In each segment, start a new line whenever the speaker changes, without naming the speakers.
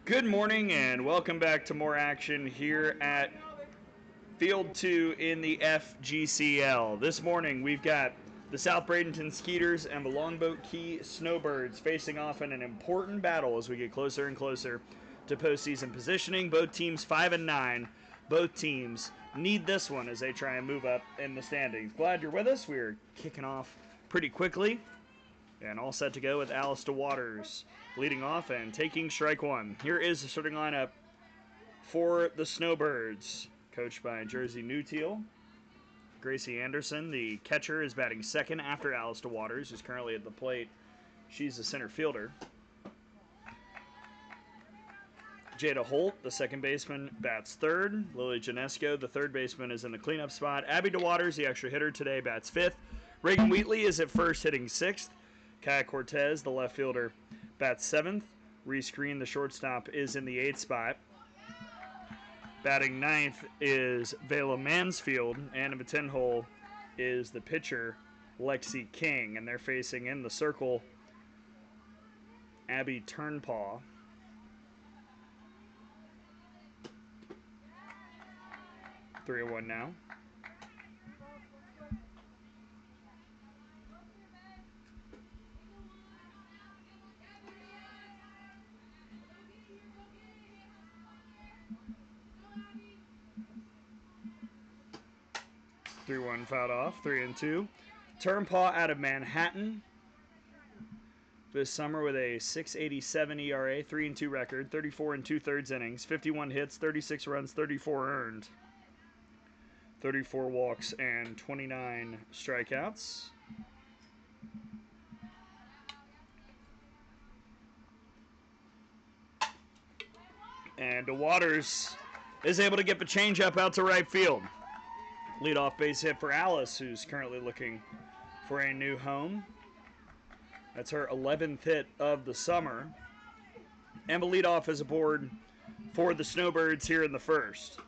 Good morning and welcome back to more action here at Field 2 in the FGCL. This morning we've got the South Bradenton Skeeters and the Longboat Key Snowbirds facing off in an important battle as we get closer and closer to postseason positioning. Both teams 5-9. Both teams need this one as they try and move up in the standings. Glad you're with us. We're kicking off pretty quickly. And all set to go with Alistair Waters leading off and taking strike one. Here is the starting lineup for the Snowbirds, coached by Jersey Newteal. Gracie Anderson, the catcher, is batting second after Alistair Waters, who's currently at the plate. She's the center fielder. Jada Holt, the second baseman, bats third. Lily Janesco, the third baseman, is in the cleanup spot. Abby DeWaters, the extra hitter today, bats fifth. Reagan Wheatley is at first, hitting sixth. Kaya Cortez, the left fielder, bats seventh. Reese Green, the shortstop, is in the eighth spot. Batting ninth is Vela Mansfield, and in the 10 hole is the pitcher, Lexi King, and they're facing in the circle Abby Turnpaw. Three and one now. Three one fouled off. 3-2. Turnpaw out of Manhattan this summer with a 6.87 ERA, 3-2 record, 34 2/3 innings, 51 hits, 36 runs, 34 earned, 34 walks, and 29 strikeouts. And DeWaters is able to get the changeup out to right field. Leadoff base hit for Alice, who's currently looking for a new home. That's her 11th hit of the summer. And the leadoff is aboard for the Snowbirds here in the first.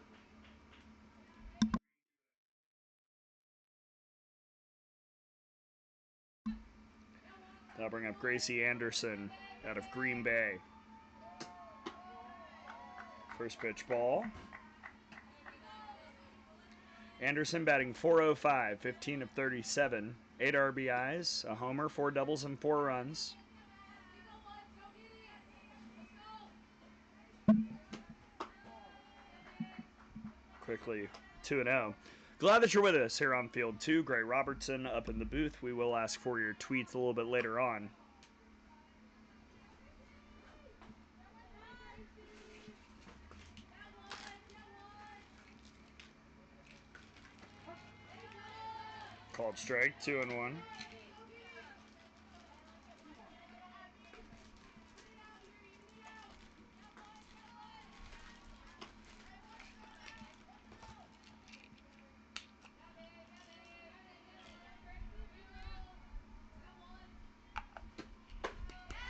That'll bring up Gracie Anderson out of Green Bay. First pitch ball. Anderson batting .405, 15 of 37, 8 RBIs, a homer, 4 doubles, and 4 runs. Quickly 2-0. Glad that you're with us here on Field 2. Gray Robertson up in the booth. We will ask for your tweets a little bit later on. Called strike, 2-1.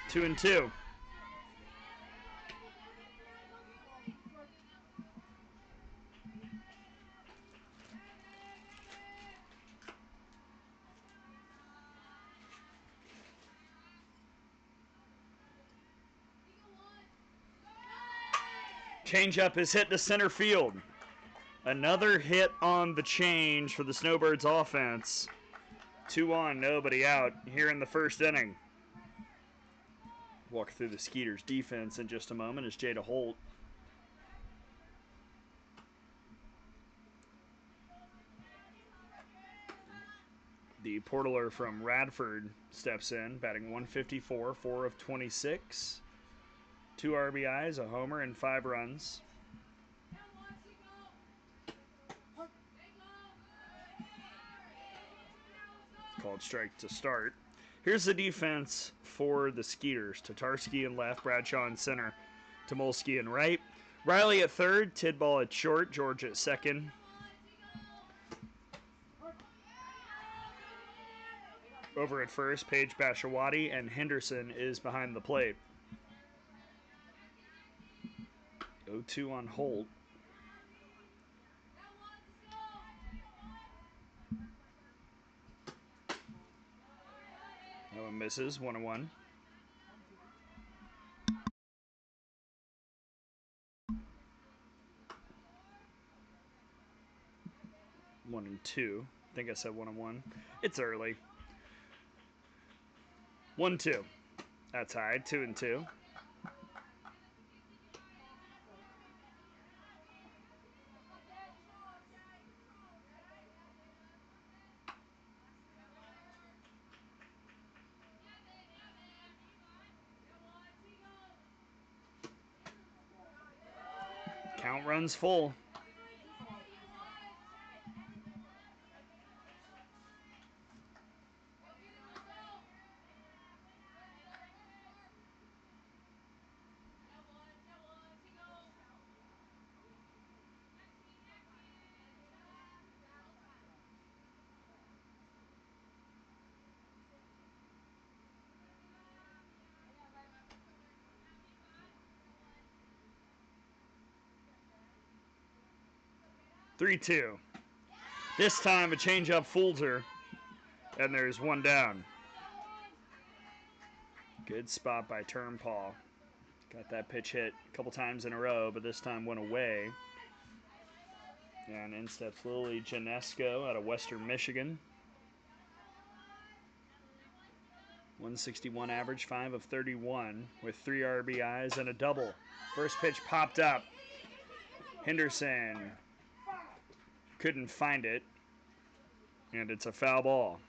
Two and two. Changeup is hit to center field. Another hit on the change for the Snowbirds offense. 2 on, nobody out here in the first inning. Walk through the Skeeters defense in just a moment as Jada Holt the portaler from Radford steps in, batting .154, 4 of 26, 2 RBIs, a homer, and 5 runs. Called strike to start. Here's the defense for the Skeeters. Tatarski in left, Bradshaw in center, Tomolsky in right. Riley at third, Tidball at short, George at second. Over at first, Paige Bashawati, and Henderson is behind the plate. 0-2 on Holt. That one misses, 1-1. 1-2. I think I said 1-1. It's early. 1-2. That's high. 2-2. Count runs full. Three, 2. This time a changeup fools her, and there's one down. Good spot by Turnpaw. Got that pitch hit a couple times in a row, but this time went away. And in steps Lily Janesco out of Western Michigan. 161 average, 5 of 31 with 3 RBIs and a double. First pitch popped up. Henderson couldn't find it, and it's a foul ball.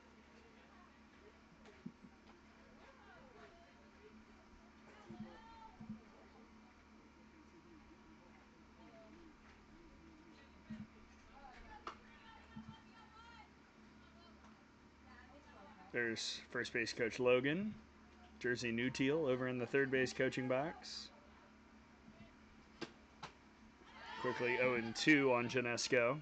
There's first base coach Logan, Jersey Newteal over in the third base coaching box. Quickly 0-2 on Janesco.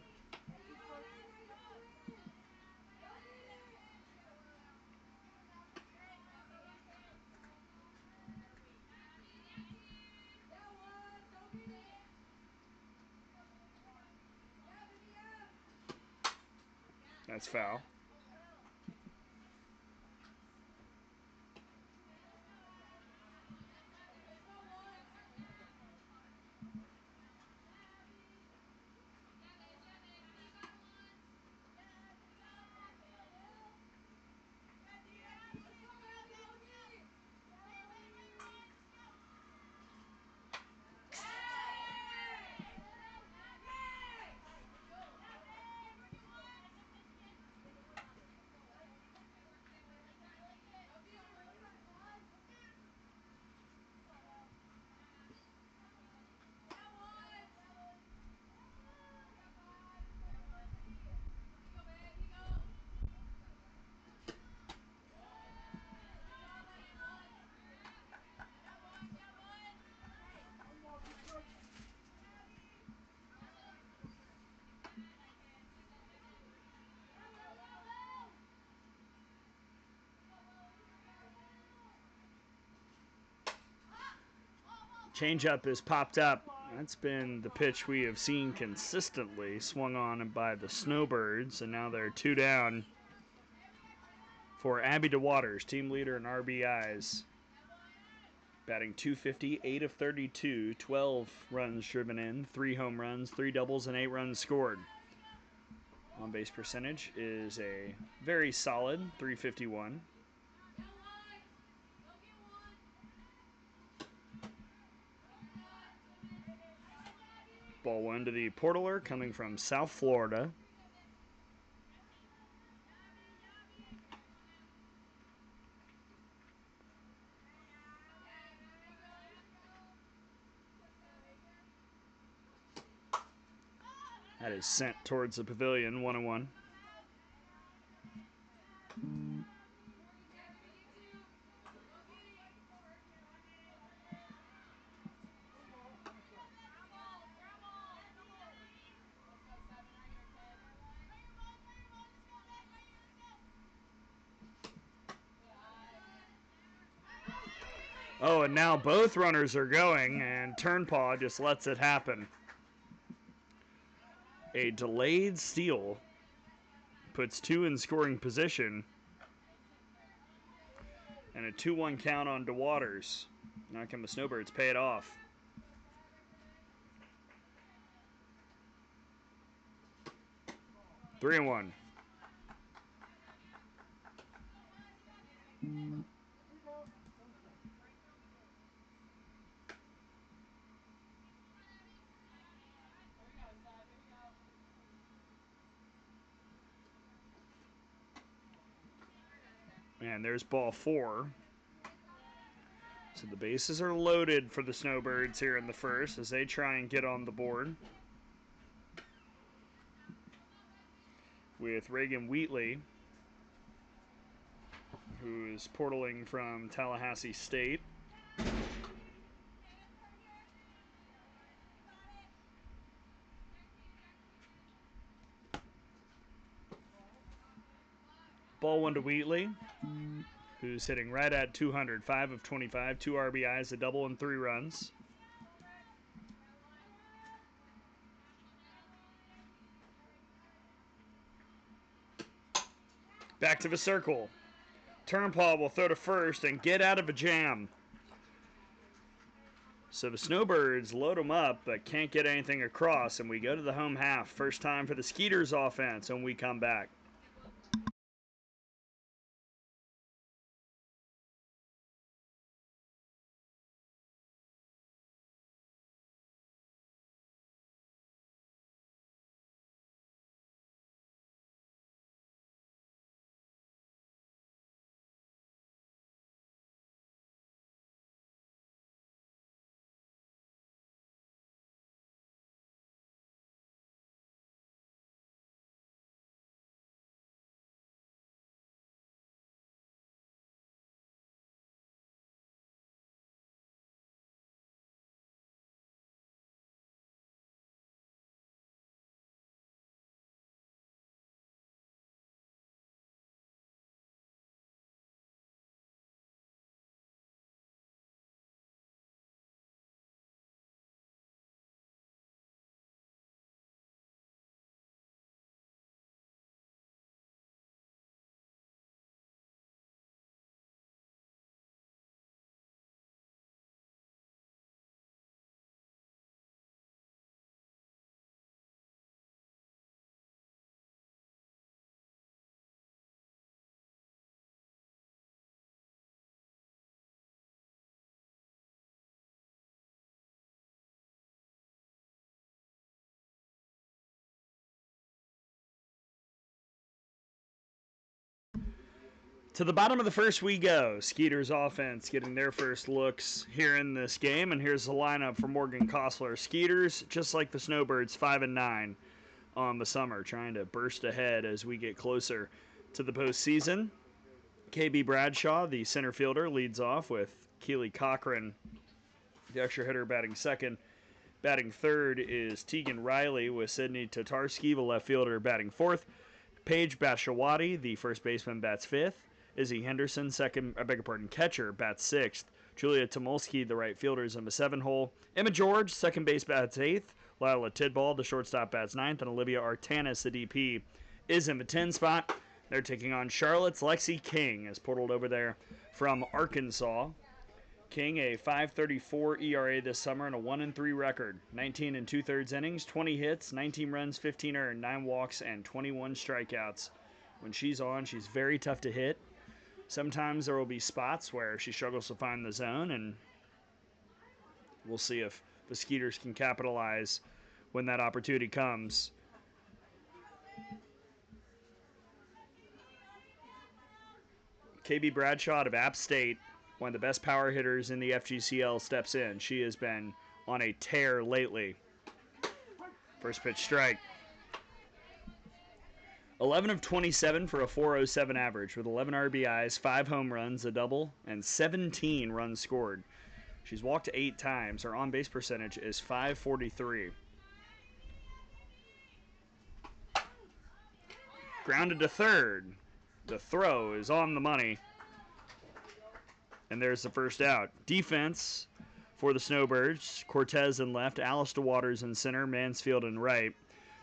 That's foul. Changeup is popped up. That's been the pitch we have seen consistently. Swung on by the Snowbirds, and now they're 2 down for Abby DeWaters, team leader in RBIs. Batting .250, 8 of 32, 12 runs driven in, 3 home runs, 3 doubles, and 8 runs scored. On-base percentage is a very solid .351. Ball 1 to the Portaler coming from South Florida. That is sent towards the pavilion, 1-1. Oh, and now both runners are going, and Turnpaw just lets it happen. A delayed steal puts 2 in scoring position, and a 2-1 count on DeWaters. Now can the Snowbirds pay it off. 3-1. And there's ball 4. So the bases are loaded for the Snowbirds here in the first as they try and get on the board. With Reagan Wheatley, who is portaling from Tallahassee State. Ball 1 to Wheatley, who's hitting right at 200, 5 of 25, 2 RBIs, a double, and 3 runs. Back to the circle. Turnpaw will throw to first and get out of a jam. So the Snowbirds load them up but can't get anything across, and we go to the home half. First time for the Skeeters offense when we come back. To the bottom of the first we go. Skeeters offense getting their first looks here in this game. And here's the lineup for Morgan Kostler. Skeeters, just like the Snowbirds, 5-9 on the summer, trying to burst ahead as we get closer to the postseason. KB Bradshaw, the center fielder, leads off with Keely Cochran, the extra hitter, batting second. Batting third is Tegan Riley with Sydney Tatarski, the left fielder, batting fourth. Paige Bashawati, the first baseman, bats fifth. Izzy Henderson, catcher, bats sixth. Julia Tomolsky, the right fielder, is in the 7 hole. Emma George, second base, bats eighth. Lila Tidball, the shortstop, bats ninth. And Olivia Artanis, the DP, is in the 10 spot. They're taking on Charlotte's Lexi King, as portaled over there from Arkansas. King, a 5.34 ERA this summer and a 1-3 record. 19 and 2/3 innings, 20 hits, 19 runs, 15 earned, 9 walks, and 21 strikeouts. When she's on, she's very tough to hit. Sometimes there will be spots where she struggles to find the zone, and we'll see if the Skeeters can capitalize when that opportunity comes. KB Bradshaw of App State, one of the best power hitters in the FGCL, steps in. She has been on a tear lately. First pitch strike. 11 of 27 for a 4.07 average with 11 RBIs, 5 home runs, a double, and 17 runs scored. She's walked 8 times. Her on-base percentage is .543. Grounded to third. The throw is on the money. And there's the first out. Defense for the Snowbirds. Cortez in left, Alistair Waters in center, Mansfield in right.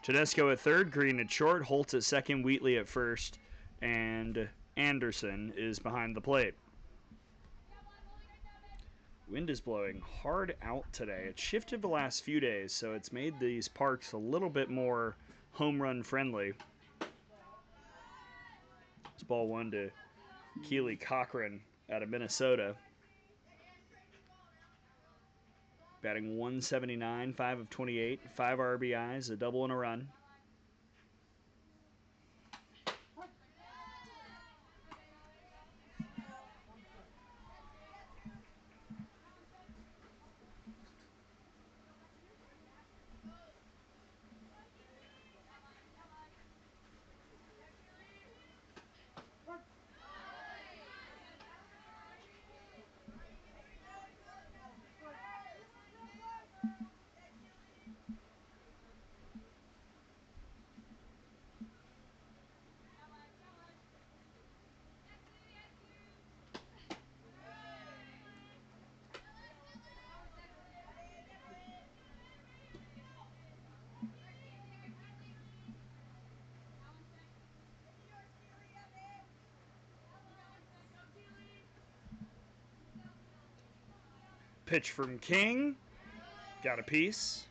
Tedesco at third, Green at short, Holtz at second, Wheatley at first, and Anderson is behind the plate. Wind is blowing hard out today. It shifted the last few days, so it's made these parks a little bit more home run friendly. It's ball one to Keely Cochran out of Minnesota. Batting 179, 5 of 28, 5 RBIs, a double and a run. Pitch from King. Got a piece.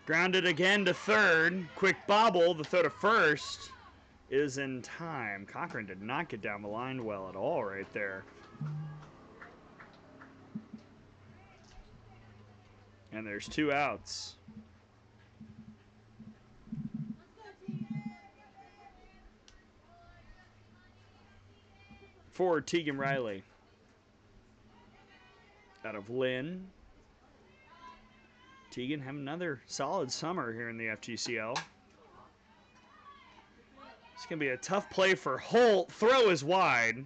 Grounded again to third. Quick bobble. The throw to first is in time. Cochran did not get down the line well at all right there. And there's 2 outs. For Tegan Riley. Out of Lynn. Tegan having another solid summer here in the FGCL. It's going to be a tough play for Holt. Throw is wide.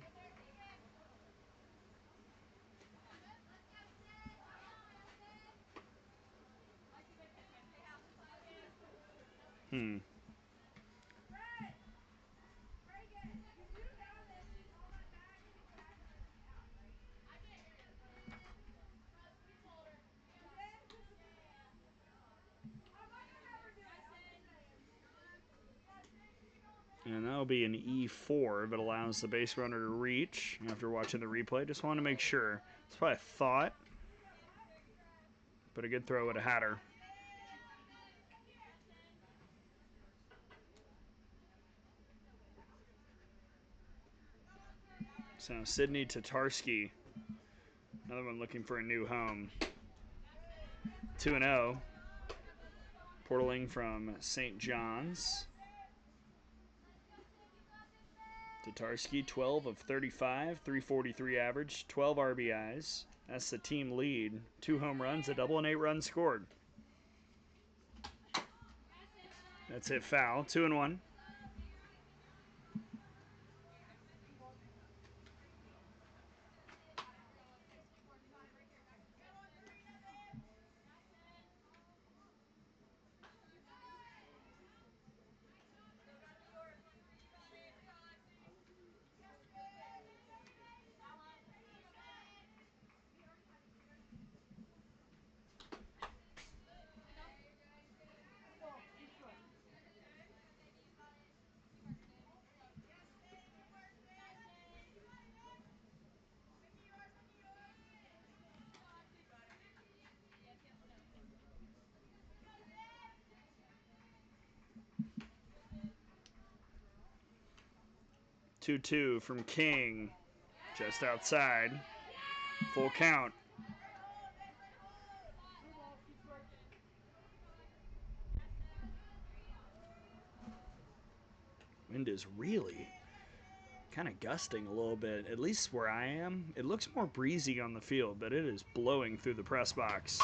And that'll be an E4 if it allows the base runner to reach. After watching the replay, just want to make sure. That's what I thought. But a good throw would have had her. So Sydney Tatarski, another one looking for a new home. 2-0. Portaling from St. John's. Tatarski, 12 of 35, 343 average, 12 RBIs. That's the team lead. 2 home runs, a double, and 8 runs scored. That's hit foul. 2-1. Two from King, just outside. Full count. Wind is really kind of gusting a little bit, at least where I am. It looks more breezy on the field, but it is blowing through the press box.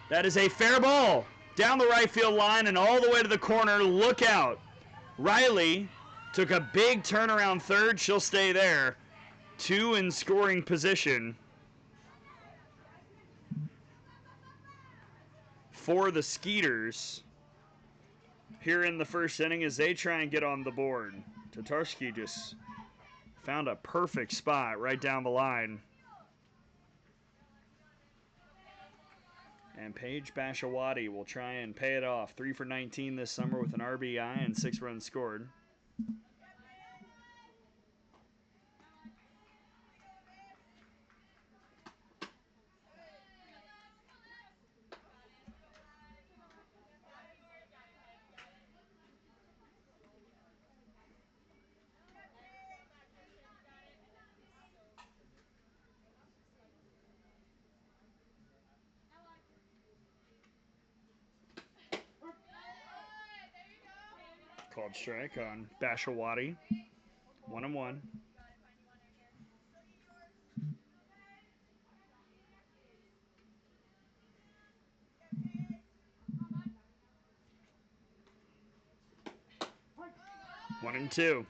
That is a fair ball down the right field line and all the way to the corner. Look out. Riley took a big turnaround third. She'll stay there. 2 in scoring position for the Skeeters here in the first inning as they try and get on the board. Tatarski just found a perfect spot right down the line. And Paige Bashawati will try and pay it off. 3 for 19 this summer with an RBI and 6 runs scored. Called strike on Bashawati. 1-1. One and two.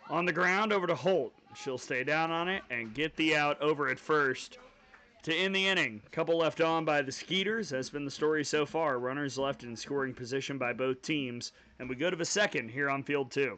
On the ground over to Holt. She'll stay down on it and get the out over at first to end the inning. Couple left on by the Skeeters. That's been the story so far. Runners left in scoring position by both teams. And we go to the second here on field 2.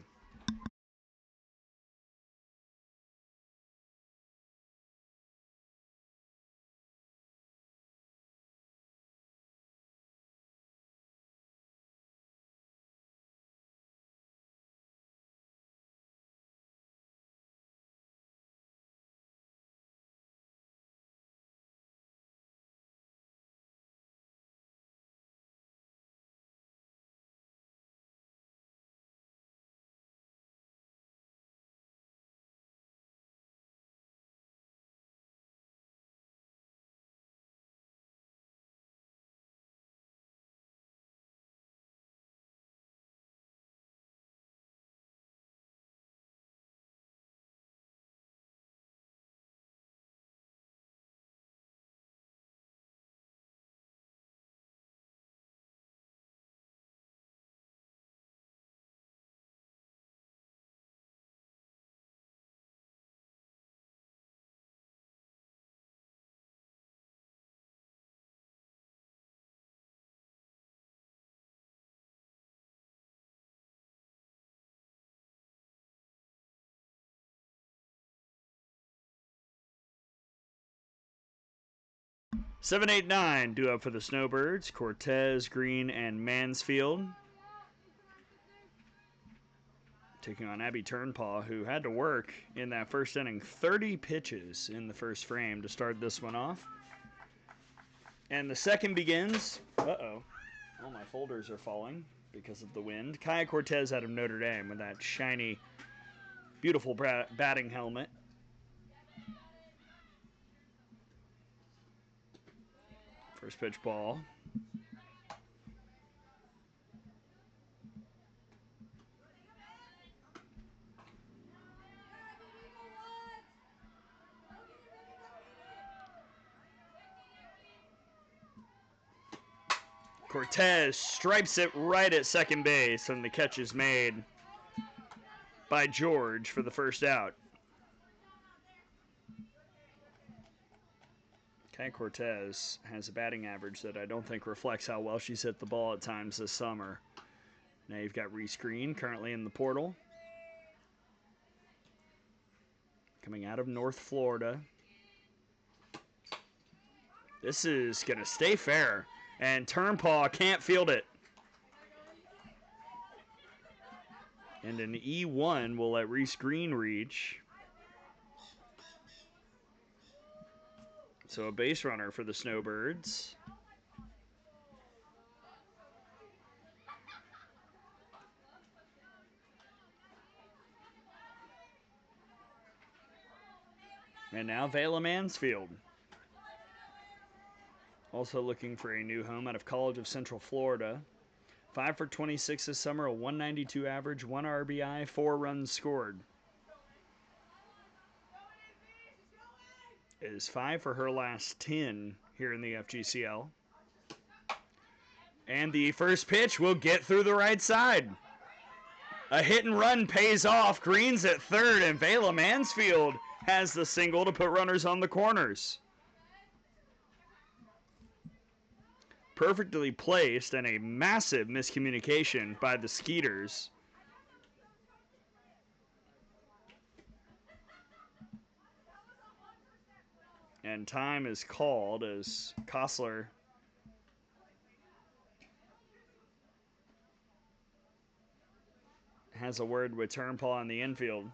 Seven, 8, 9 due up for the Snowbirds. Cortez, Green, and Mansfield. Taking on Abby Turnpaw, who had to work in that first inning. 30 pitches in the first frame to start this one off. And the second begins. Uh-oh. All my folders are falling because of the wind. Kaya Cortez out of Notre Dame with that shiny, beautiful batting helmet. First pitch ball. Cortez stripes it right at second base, and the catch is made by George for the first out. Kaya Cortez has a batting average that I don't think reflects how well she's hit the ball at times this summer. Now you've got Reese Green currently in the portal. Coming out of North Florida. This is going to stay fair. And Turnpaw can't field it. And an E1 will let Reese Green reach. So a base runner for the Snowbirds. And now Vela Mansfield. Also looking for a new home out of College of Central Florida. 5 for 26 this summer, a 192 average, 1 RBI, 4 runs scored. It is 5 for her last 10 here in the FGCL. And the first pitch will get through the right side. A hit and run pays off. Green's at third, and Vela Mansfield has the single to put runners on the corners. Perfectly placed, and a massive miscommunication by the Skeeters. And time is called as Kostler has a word with Turnpaw in the infield.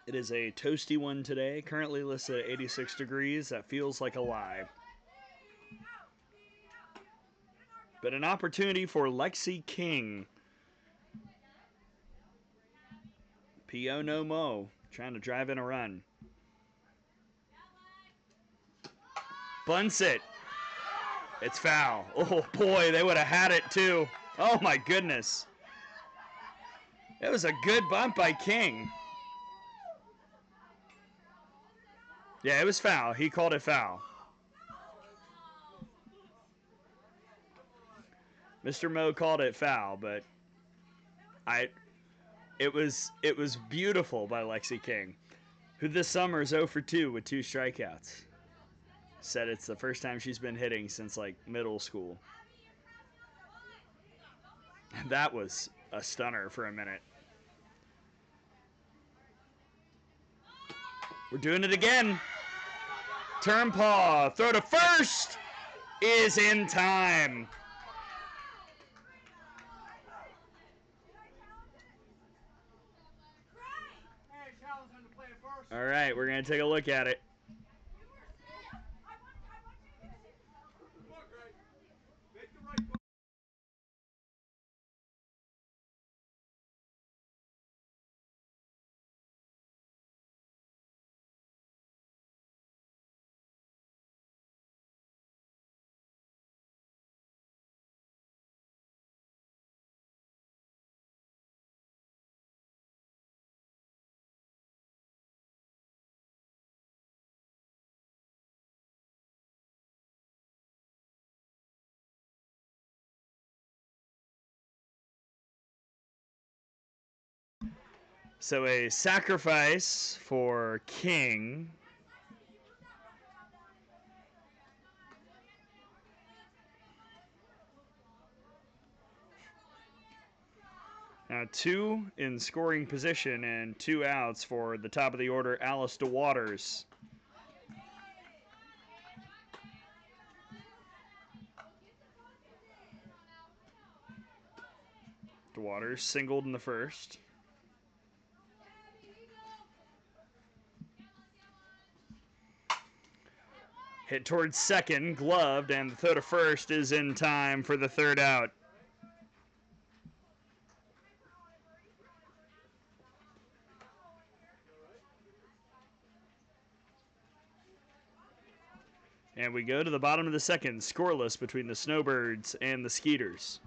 It is a toasty one today, currently listed at 86 degrees. That feels like a lie. But an opportunity for Lexi King. P.O. no mo, trying to drive in a run. Bunts it. It's foul. Oh boy, they would have had it too. Oh my goodness. It was a good bunt by King. Yeah, it was foul. He called it foul. Mr. Mo called it foul, but it was beautiful by Lexi King, who this summer is 0 for 2 with 2 strikeouts. Said it's the first time she's been hitting since like middle school. That was a stunner for a minute. We're doing it again. Turnpaw, throw to first is in time. All right, we're going to take a look at it. So a sacrifice for King. Now 2 in scoring position and 2 outs for the top of the order, Alice DeWaters. DeWaters singled in the first. Hit towards second, gloved, and the throw to first is in time for the third out. And we go to the bottom of the second, scoreless between the Snowbirds and the Skeeters.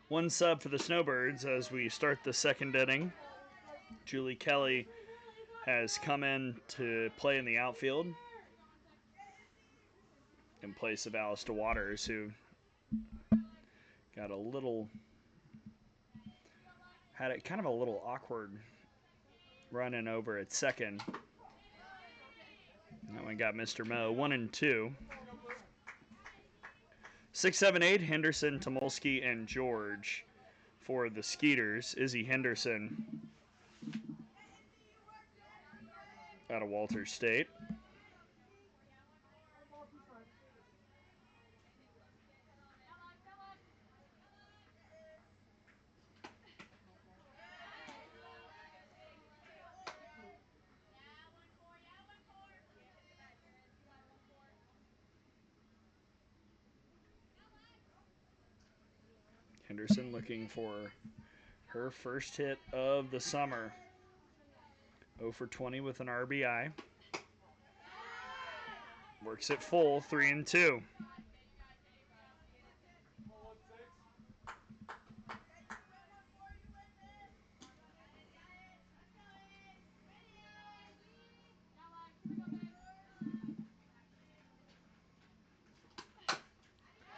One sub for the Snowbirds as we start the second inning. Julie Kelly has come in to play in the outfield in place of Alistair Waters, who got had it kind of a little awkward running over at second. That one got Mr. Mo. 1-2. 6, 7, 8. Henderson, Tomolsky, and George for the Skeeters. Izzy Henderson out of Walters State. Henderson looking for her first hit of the summer. 0 for 20 with an RBI. Works it full, 3-2.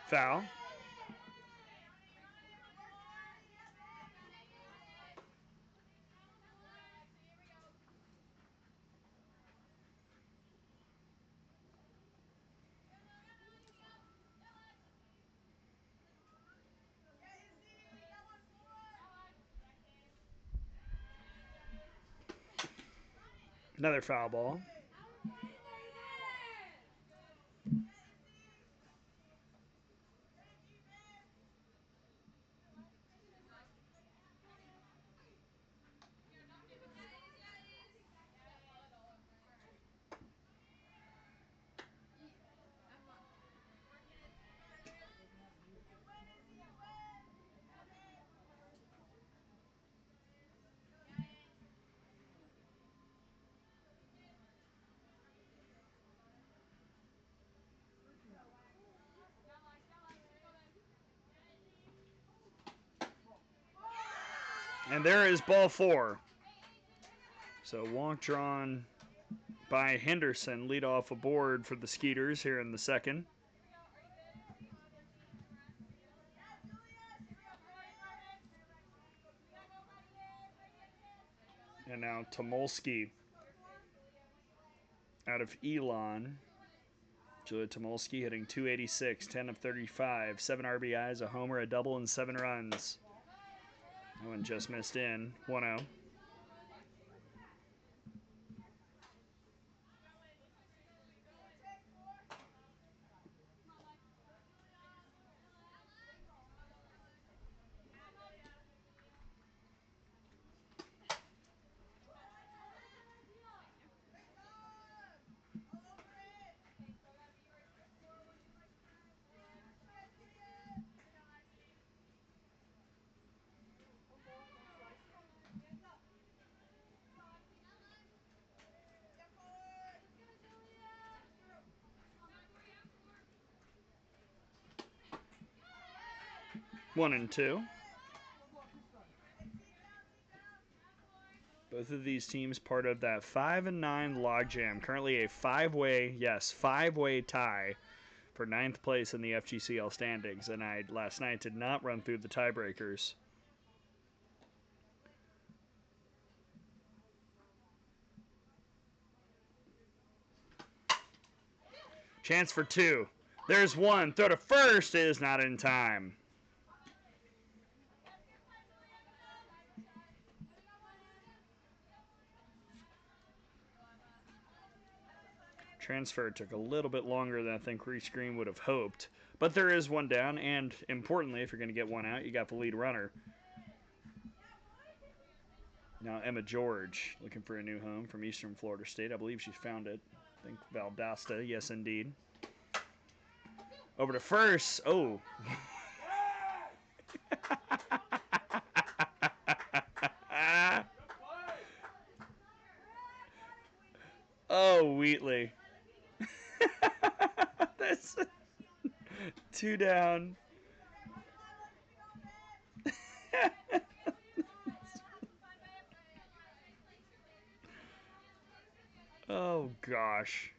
Foul. Another foul ball. And there is ball 4. So walk drawn by Henderson, lead off aboard for the Skeeters here in the second. And now Tomolsky out of Elon. Julia Tomolsky hitting .286, 10 of 35, 7 RBIs, a homer, a double, and 7 runs. That one just missed in, 1-0. One and two. Both of these teams part of that 5-9 logjam. Currently a five-way tie for 9th place in the FGCL standings. And I last night did not run through the tiebreakers. Chance for 2. There's 1. Throw to first is not in time. Transfer took a little bit longer than I think Reese Green would have hoped. But there is 1 down, and importantly, if you're going to get 1 out, you got the lead runner. Now Emma George looking for a new home from Eastern Florida State. I believe she's found it. I think Valdosta, yes indeed. Over to first. Oh. Oh, Wheatley. That's 2 down. Oh, gosh.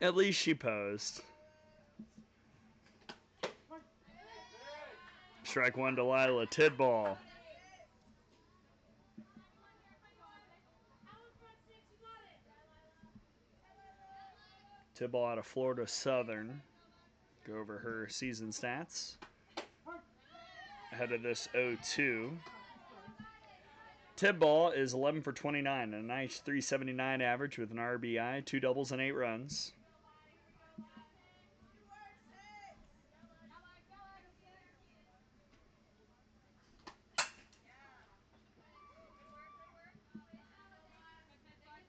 At least she posed. Strike one, Delilah. Tidball. Tidball out of Florida Southern. Go over her season stats. Ahead of this 0-2. Tidball is 11 for 29, a nice 379 average with an RBI, 2 doubles, and 8 runs.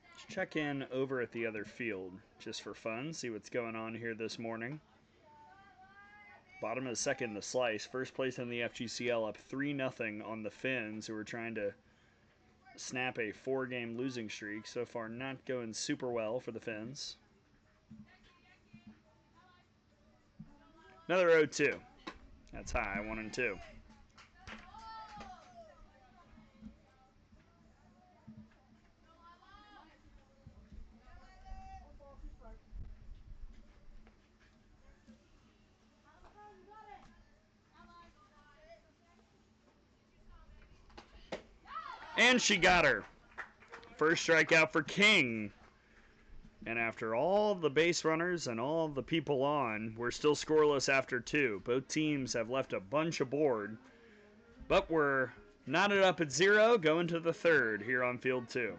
Let's check in over at the other field just for fun, see what's going on here this morning. Bottom of the second, the Slice. First place in the FGCL, up 3-0 on the Finns, who are trying to snap a 4-game losing streak. So far, not going super well for the Finns. Another 0-2. That's high, 1 and 2. And she got her. First strikeout for King. And after all the base runners and all the people on, we're still scoreless after 2. Both teams have left a bunch aboard, but we're knotted up at 0 going to the third here on field 2.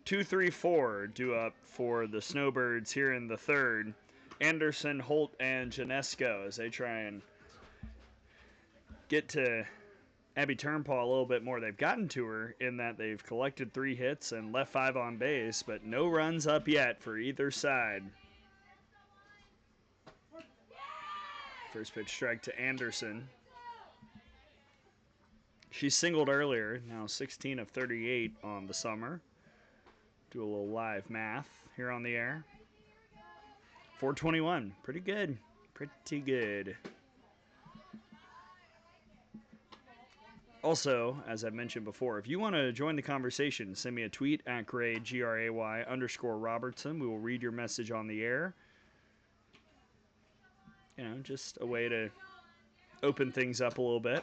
Two, 3, 4 due up for the Snowbirds here in the third. Anderson, Holt, and Janesco as they try and get to Abby Turnpaw a little bit more. They've gotten to her in that they've collected 3 hits and left 5 on base, but no runs up yet for either side. First pitch strike to Anderson. She singled earlier, now 16 of 38 on the summer. Do a little live math here on the air. 421, pretty good, pretty good. Also, as I mentioned before, if you want to join the conversation, send me a tweet at Gray, GRAY_Robertson. We will read your message on the air. You know, just a way to open things up a little bit.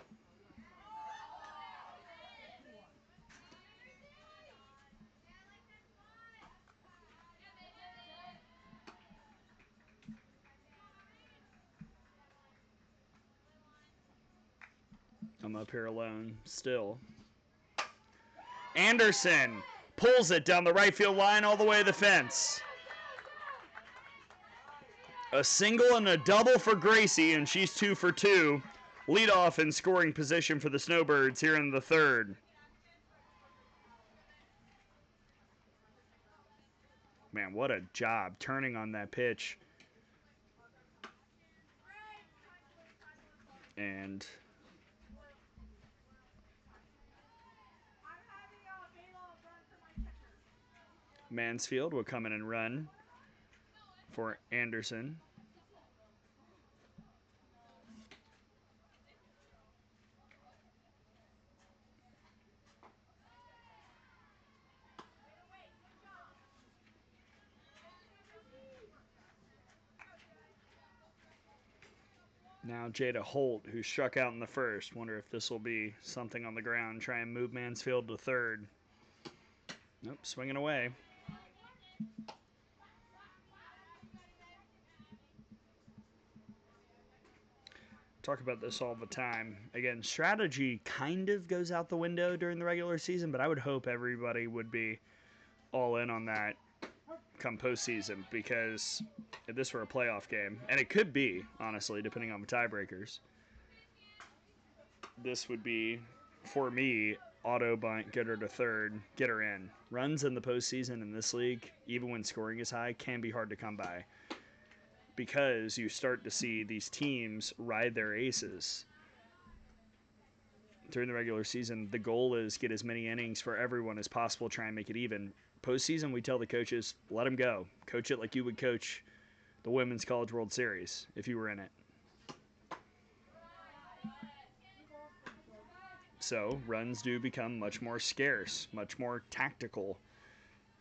I'm up here alone still. Anderson pulls it down the right field line all the way to the fence. A single and a double for Gracie, and she's 2 for 2. Leadoff in scoring position for the Snowbirds here in the third. Man, what a job turning on that pitch. And Mansfield will come in and run for Anderson. Now Jada Holt, who struck out in the first. Wonder if this will be something on the ground. Try and move Mansfield to third. Nope, swinging away. Talk about this all the time. Again, strategy kind of goes out the window during the regular season, but I would hope everybody would be all in on that come postseason, because if this were a playoff game, and it could be, honestly, depending on the tiebreakers, this would be, for me, auto bunt, get her to third, get her in. Runs in the postseason in this league, even when scoring is high, can be hard to come by, because you start to see these teams ride their aces. During the regular season, the goal is get as many innings for everyone as possible, try and make it even. Postseason, we tell the coaches, let them go. Coach it like you would coach the Women's College World Series if you were in it. So runs do become much more scarce, much more tactical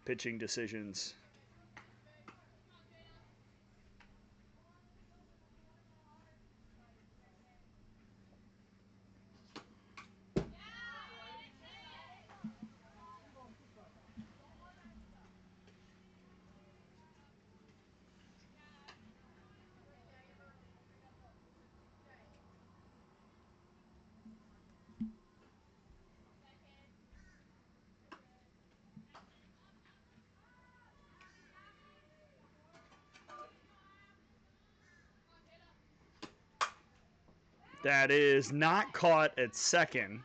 pitching decisions. That is not caught at second.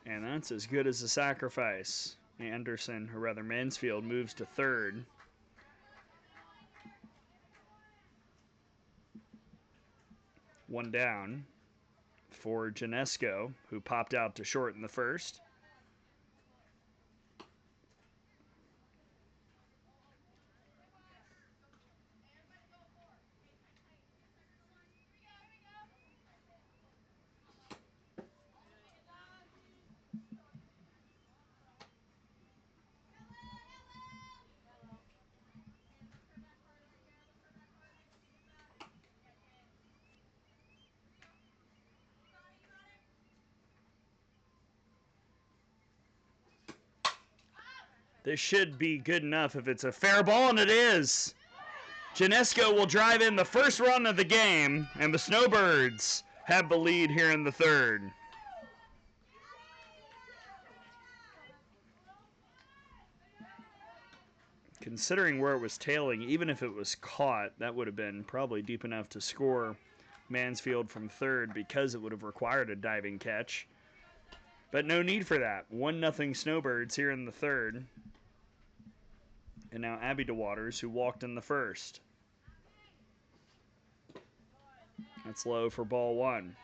And that's as good as a sacrifice. Anderson, or rather Mansfield, moves to third. One down for Janesco, who popped out to short in the first. This should be good enough if it's a fair ball, and it is. Janesco will drive in the first run of the game, and the Snowbirds have the lead here in the third. Considering where it was tailing, even if it was caught, that would have been probably deep enough to score Mansfield from third, because it would have required a diving catch. But no need for that. 1-0 Snowbirds here in the third. And now Abby DeWaters, who walked in the first. That's low for ball one.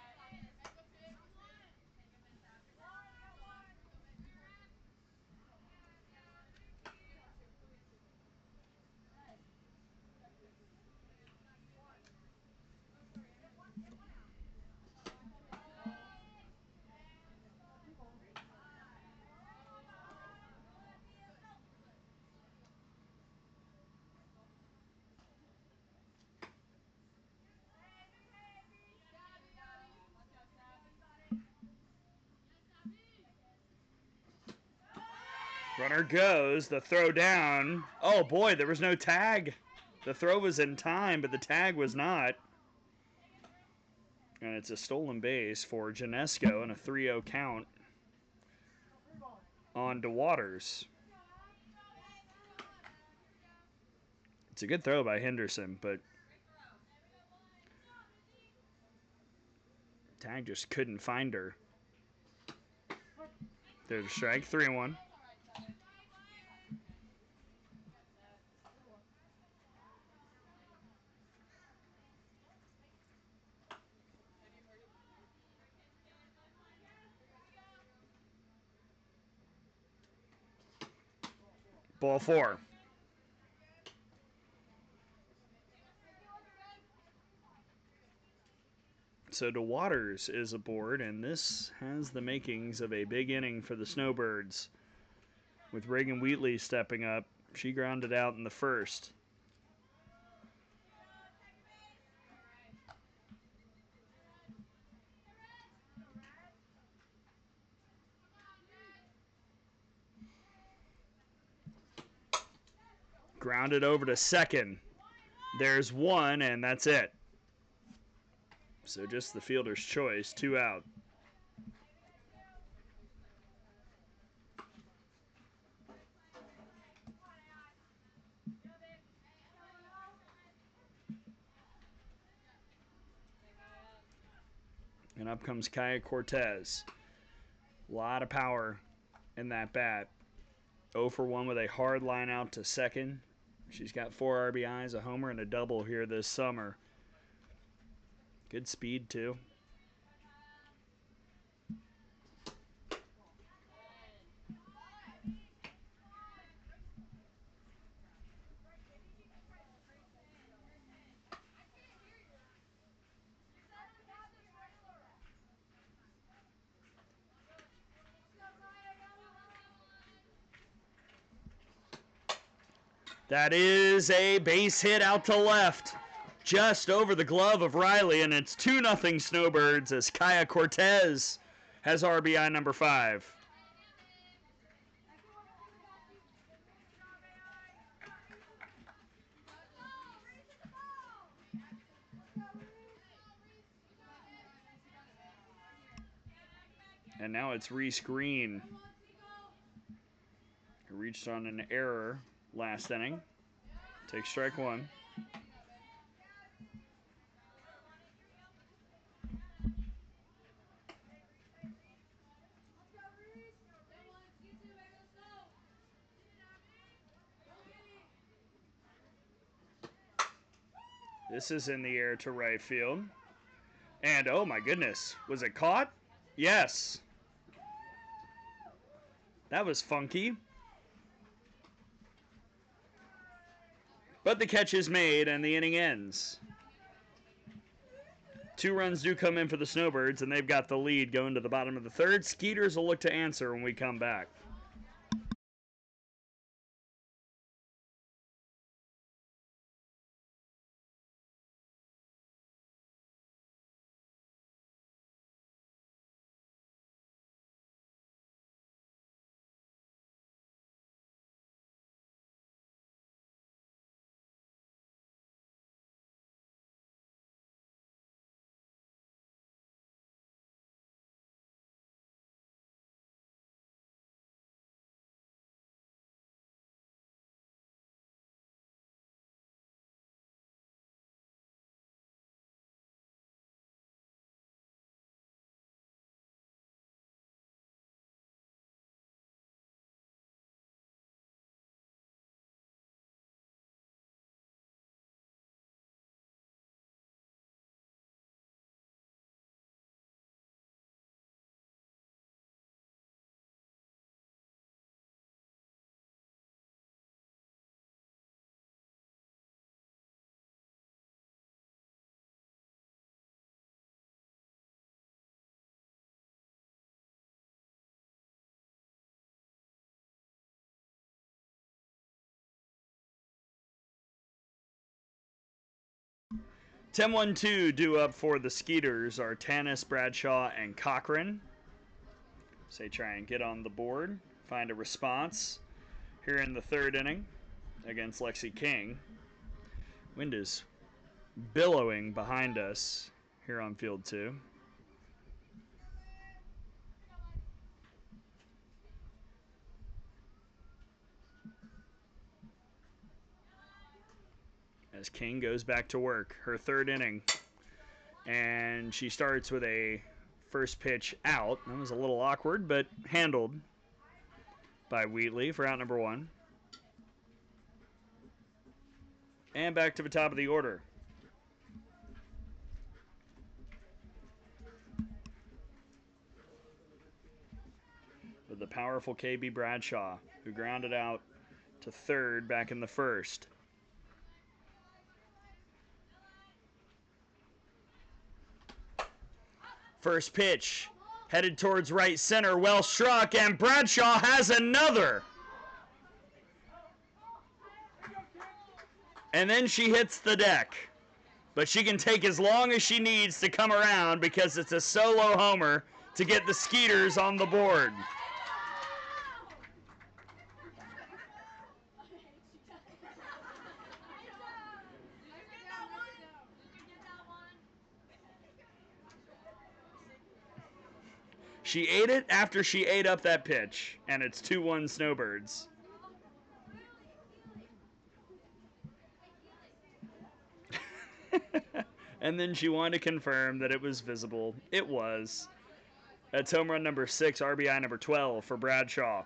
Runner goes, the throw down. Oh boy, there was no tag. The throw was in time, but the tag was not. And it's a stolen base for Janesco and a 3-0 count on DeWaters. It's a good throw by Henderson, but tag just couldn't find her. There's a strike, 3-1. Ball four. So DeWaters is aboard, and this has the makings of a big inning for the Snowbirds. With Reagan Wheatley stepping up, she grounded out in the first. Grounded over to second. There's one, and that's it. So just the fielder's choice, 2 out. And up comes Kaya Cortez. A lot of power in that bat. 0 for 1 with a hard line out to second. She's got 4 RBIs, a homer, and a double here this summer. Good speed, too. That is a base hit out to left, just over the glove of Riley, and it's 2-0 Snowbirds as Kaya Cortez has RBI number 5. And now it's Reese Green, who reached on an error last inning. Takes strike 1. This is in the air to right field. And oh my goodness, was it caught? Yes. That was funky. But the catch is made and the inning ends. 2 runs do come in for the Snowbirds, and they've got the lead going to the bottom of the 3rd. Skeeters will look to answer when we come back. Ten 1-2 due up for the Skeeters are Tanis, Bradshaw, and Cochran. So they try and get on the board, find a response here in the 3rd inning against Lexi King. Wind is billowing behind us here on field 2. As King goes back to work, her 3rd inning. And she starts with a first pitch out. That was a little awkward, but handled by Wheatley for out number 1. And back to the top of the order. With the powerful KB Bradshaw, who grounded out to 3rd back in the 1st. First pitch, headed towards right center, well struck, and Bradshaw has another. And then she hits the deck. But she can take as long as she needs to come around because it's a solo homer to get the Skeeters on the board. She ate it after she ate up that pitch, and it's 2-1 Snowbirds. And then she wanted to confirm that it was visible. It was. That's home run number 6, RBI number 12 for Bradshaw.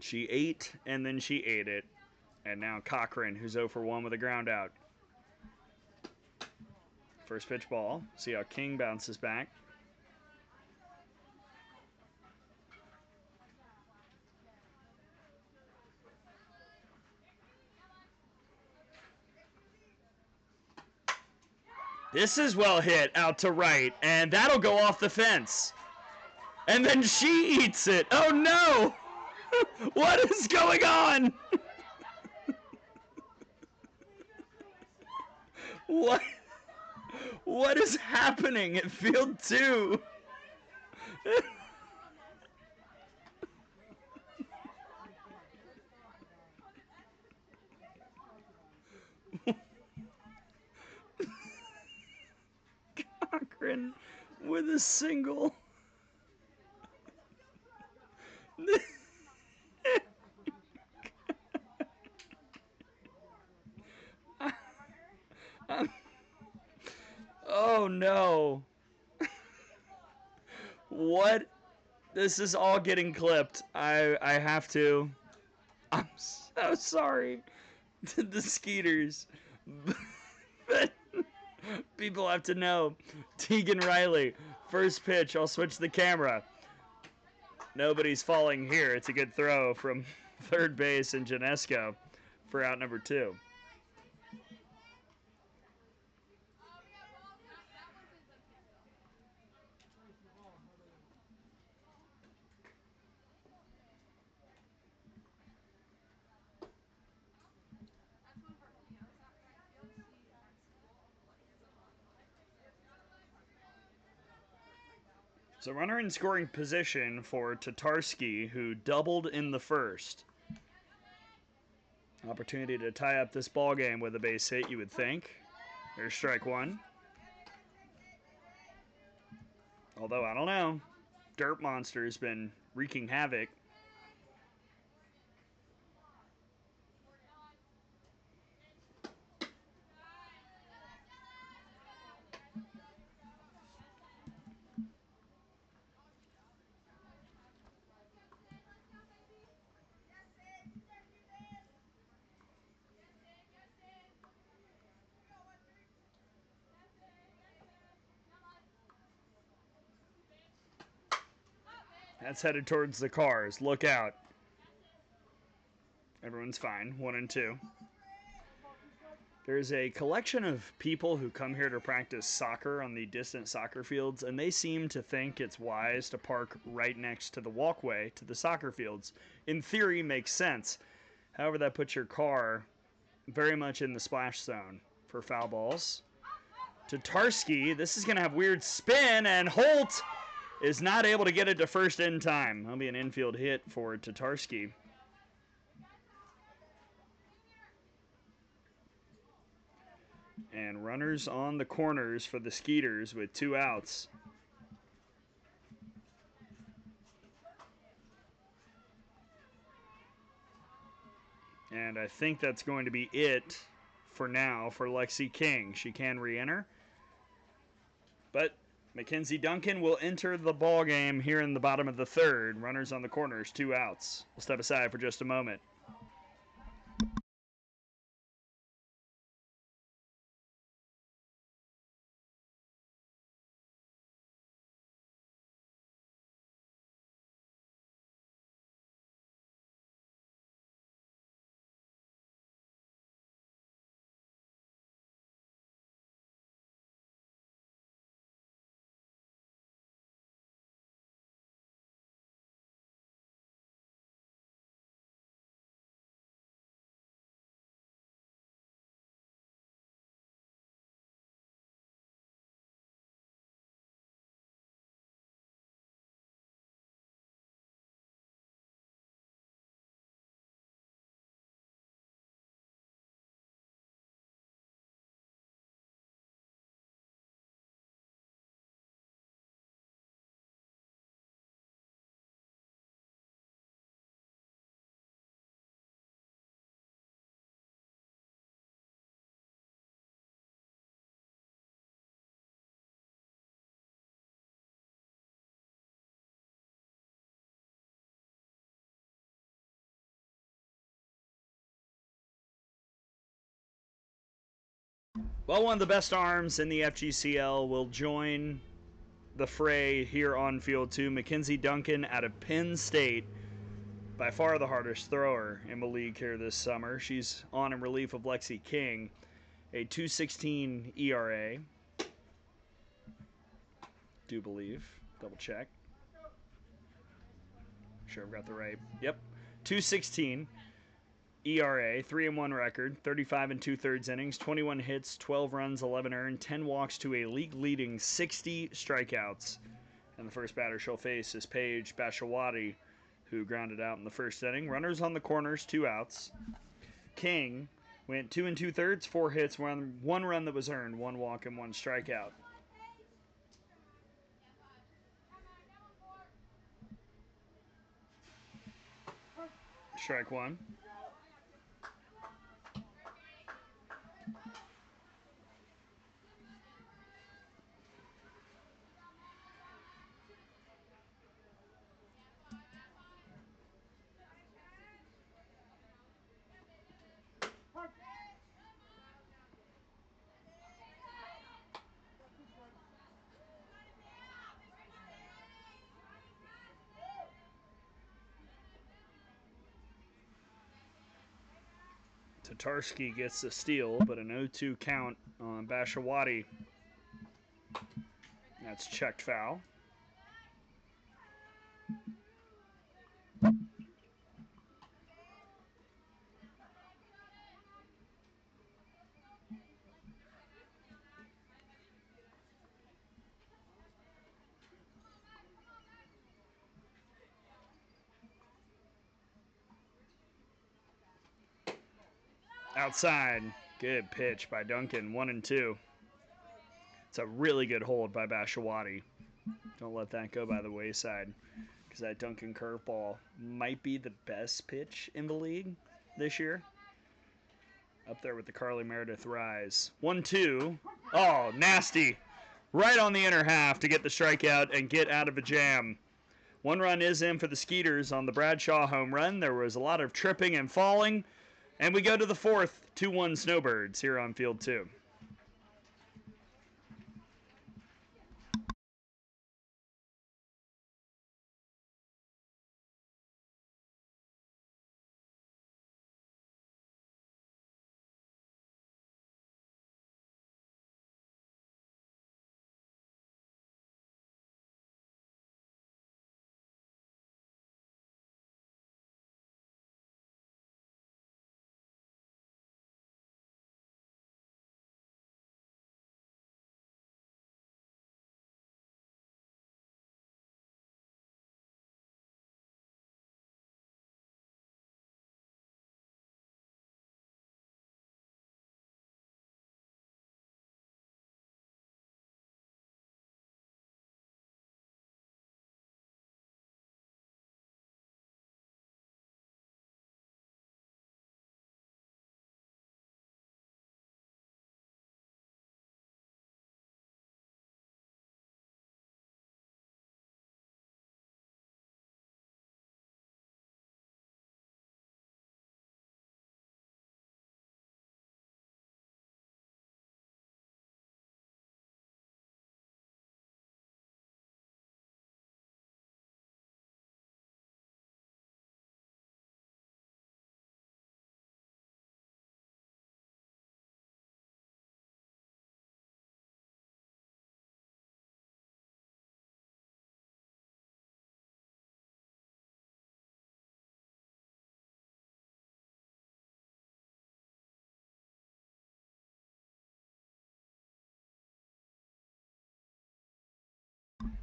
She ate, and then she ate it. And now Cochran, who's 0 for 1 with a ground out. First pitch ball. See how King bounces back. This is well hit out to right, and that'll go off the fence. And then she eats it. Oh no! What is going on? What is happening at field 2? Cochran with a single. Oh no. What? This is all getting clipped. I have to. I'm so sorry to the Skeeters. But people have to know. Tegan Riley, first pitch. I'll switch the camera. Nobody's falling here. It's a good throw from third base and Janesco for out number 2. So runner in scoring position for Tatarski, who doubled in the first. Opportunity to tie up this ball game with a base hit, you would think. There's strike 1. Although, I don't know. Dirt Monster's been wreaking havoc. That's headed towards the cars. Look out. Everyone's fine. 1 and 2. There's a collection of people who come here to practice soccer on the distant soccer fields, and they seem to think it's wise to park right next to the walkway to the soccer fields. In theory, makes sense. However, that puts your car very much in the splash zone for foul balls. Tatarski, this is going to have weird spin, and Holt is not able to get it to first in time. That'll be an infield hit for Tatarski. And runners on the corners for the Skeeters with 2 outs. And I think that's going to be it for now for Lexi King. She can re-enter. But Mackenzie Duncan will enter the ball game here in the bottom of the 3rd. Runners on the corners, 2 outs. We'll step aside for just a moment. Well, one of the best arms in the FGCL will join the fray here on Field 2. Mackenzie Duncan out of Penn State, by far the hardest thrower in the league here this summer. She's on in relief of Lexi King, a 2.16 ERA. Do believe. Double check. Sure I've got the right. Yep. 2.16 ERA, 3-1 record, 35 2/3 innings, 21 hits, 12 runs, 11 earned, 10 walks to a league-leading 60 strikeouts. And the first batter she'll face is Paige Bashawati, who grounded out in the first inning. Runners on the corners, 2 outs. King went 2 2/3, 4 hits, 1 run that was earned, 1 walk and 1 strikeout. Strike 1. Tatarski gets the steal, but an 0-2 count on Bashawati. That's checked foul. Outside. Good pitch by Duncan. 1-2. It's a really good hold by Bashawati. Don't let that go by the wayside, because that Duncan curveball might be the best pitch in the league this year. Up there with the Carly Meredith rise. 1-2. Oh, nasty. Right on the inner half to get the strikeout and get out of a jam. 1 run is in for the Skeeters on the Bradshaw home run. There was a lot of tripping and falling. And we go to the 4th, 2-1 Snowbirds here on Field 2.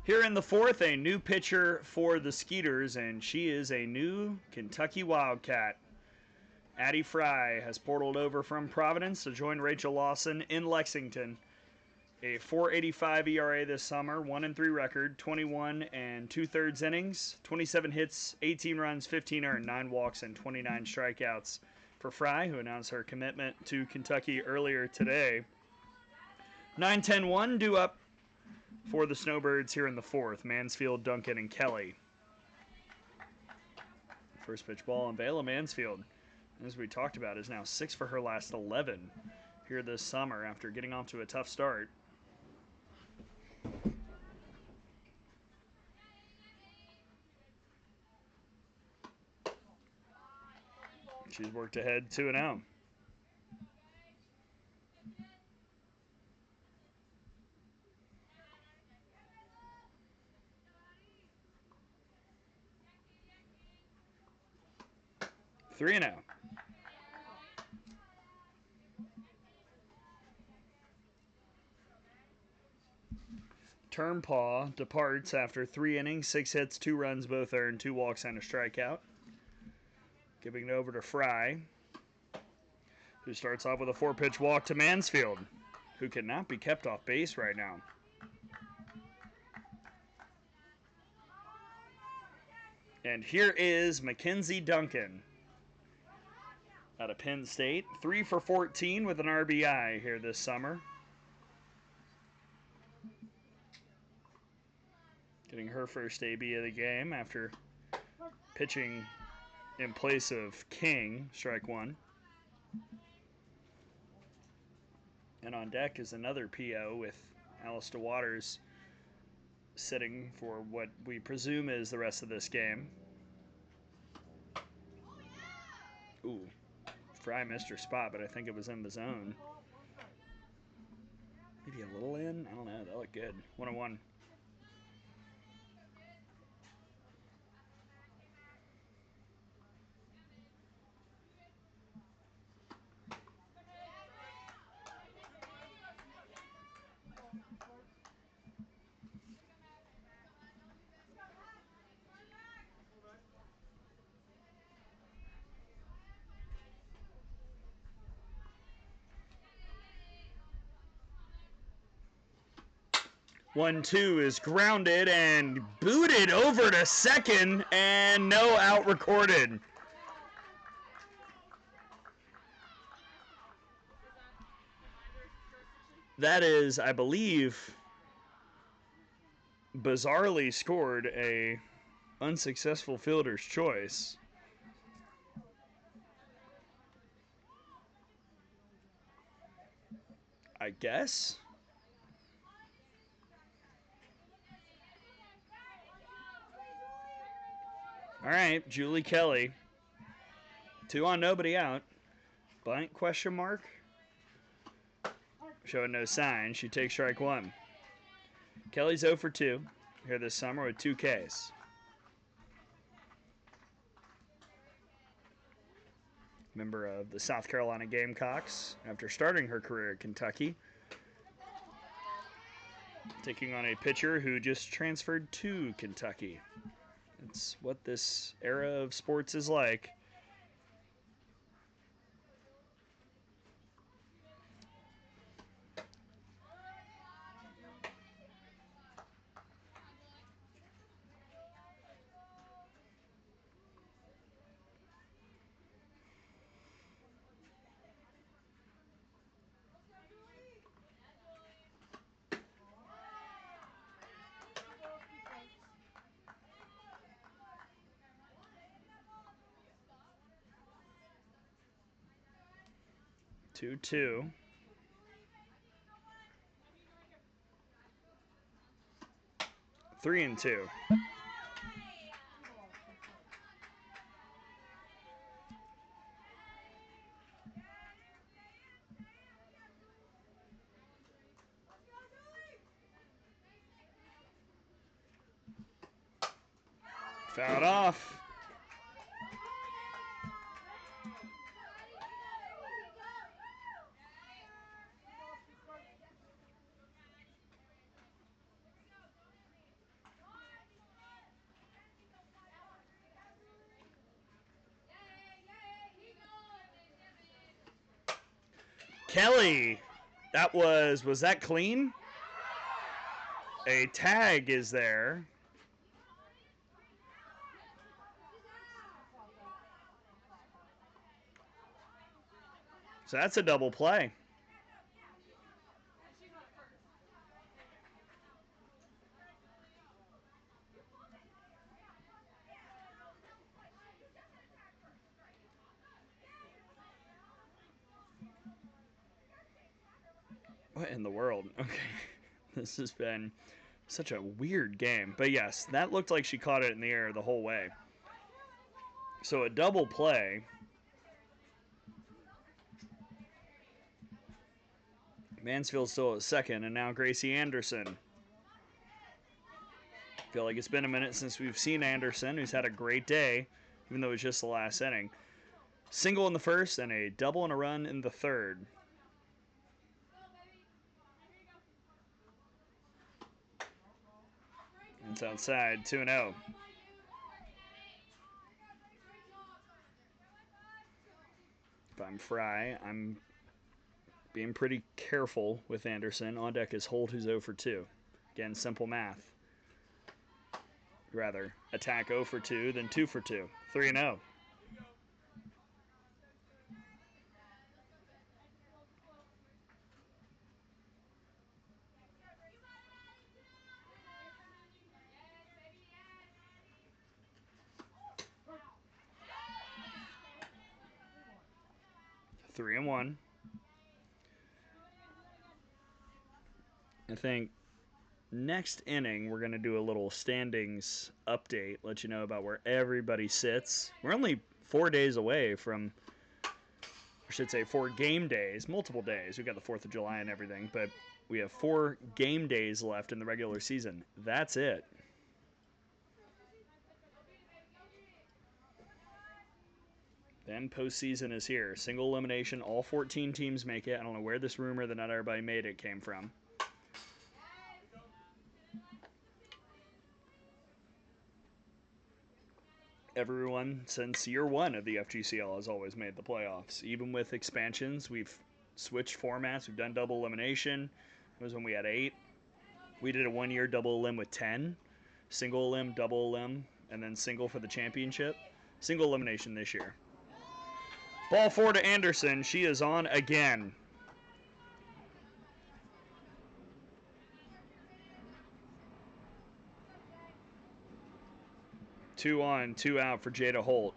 Here in the 4th, a new pitcher for the Skeeters, and she is a new Kentucky Wildcat. Addie Fry has portaled over from Providence to join Rachel Lawson in Lexington. A 4.85 ERA this summer, 1-3 record, 21 2/3 innings, 27 hits, 18 runs, 15 earned, 9 walks, and 29 strikeouts for Fry, who announced her commitment to Kentucky earlier today. 9-10-1 due up for the Snowbirds here in the 4th. Mansfield, Duncan, and Kelly. First pitch ball on Bela Mansfield, as we talked about, is now 6 for her last 11 here this summer after getting off to a tough start. She's worked ahead 2-0. Three and out. Turnpaw departs after 3 innings, 6 hits, 2 runs, both earned, 2 walks, and a strikeout. Giving it over to Fry, who starts off with a 4-pitch walk to Mansfield, who cannot be kept off base right now. And here is Mackenzie Duncan out of Penn State. 3 for 14 with an RBI here this summer. Getting her first AB of the game after pitching in place of King, strike one. And on deck is another PO with Alistair Waters sitting for what we presume is the rest of this game. Ooh, Fry missed her spot, but I think it was in the zone. Maybe a little in? I don't know. That looked good. 1-1. One, two is grounded and booted over to second, and no out recorded. That is, I believe, bizarrely scored a unsuccessful fielder's choice. I guess. All right, Julie Kelly. 2 on, nobody out. Blank question mark. Showing no sign. She takes strike one. Kelly's 0 for 2 here this summer with 2 Ks. Member of the South Carolina Gamecocks after starting her career at Kentucky. Taking on a pitcher who just transferred to Kentucky. It's what this era of sports is like. Two, 3-2. Fouled off. Kelly, was that clean? A tag is there. So that's a double play. What in the world? Okay. This has been such a weird game. But yes, that looked like she caught it in the air the whole way. So a double play. Mansfield still at second, and now Gracie Anderson. Feel like it's been a minute since we've seen Anderson, who's had a great day, even though it was just the last inning. Single in the first and a double and a run in the third. It's outside, 2-0. If I'm Fry, I'm being pretty careful with Anderson. On deck is Holt, who's 0 for 2. Again, simple math. Rather attack 0 for 2 than 2 for 2. 3-0. Three and one. I think next inning we're going to do a little standings update, let you know about where everybody sits. We're only 4 days away from, I should say 4 game days, multiple days. We've got the 4th of July and everything, but we have 4 game days left in the regular season. That's it. Then postseason is here. Single elimination, all 14 teams make it. I don't know where this rumor that not everybody made it came from. Everyone since year one of the FGCL has always made the playoffs. Even with expansions, we've switched formats. We've done double elimination. It was when we had 8. We did a 1-year double elim with 10. Single elim, double elim, and then single for the championship. Single elimination this year. Ball 4 to Anderson. She is on again. Two on, 2 out for Jada Holt.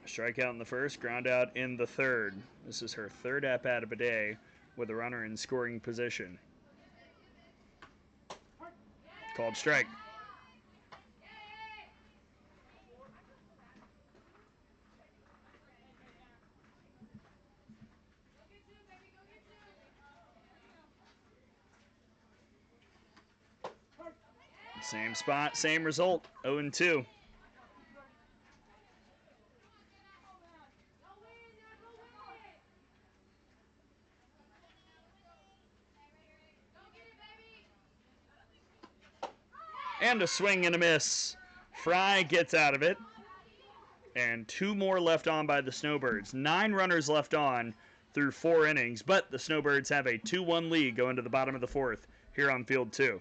Strikeout in the first, ground out in the third. This is her 3rd at-bat of the day with a runner in scoring position. Called strike. Same spot, same result, 0-2. And a swing and a miss. Fry gets out of it. And 2 more left on by the Snowbirds. 9 runners left on through 4 innings, but the Snowbirds have a 2-1 lead going to the bottom of the 4th here on field 2.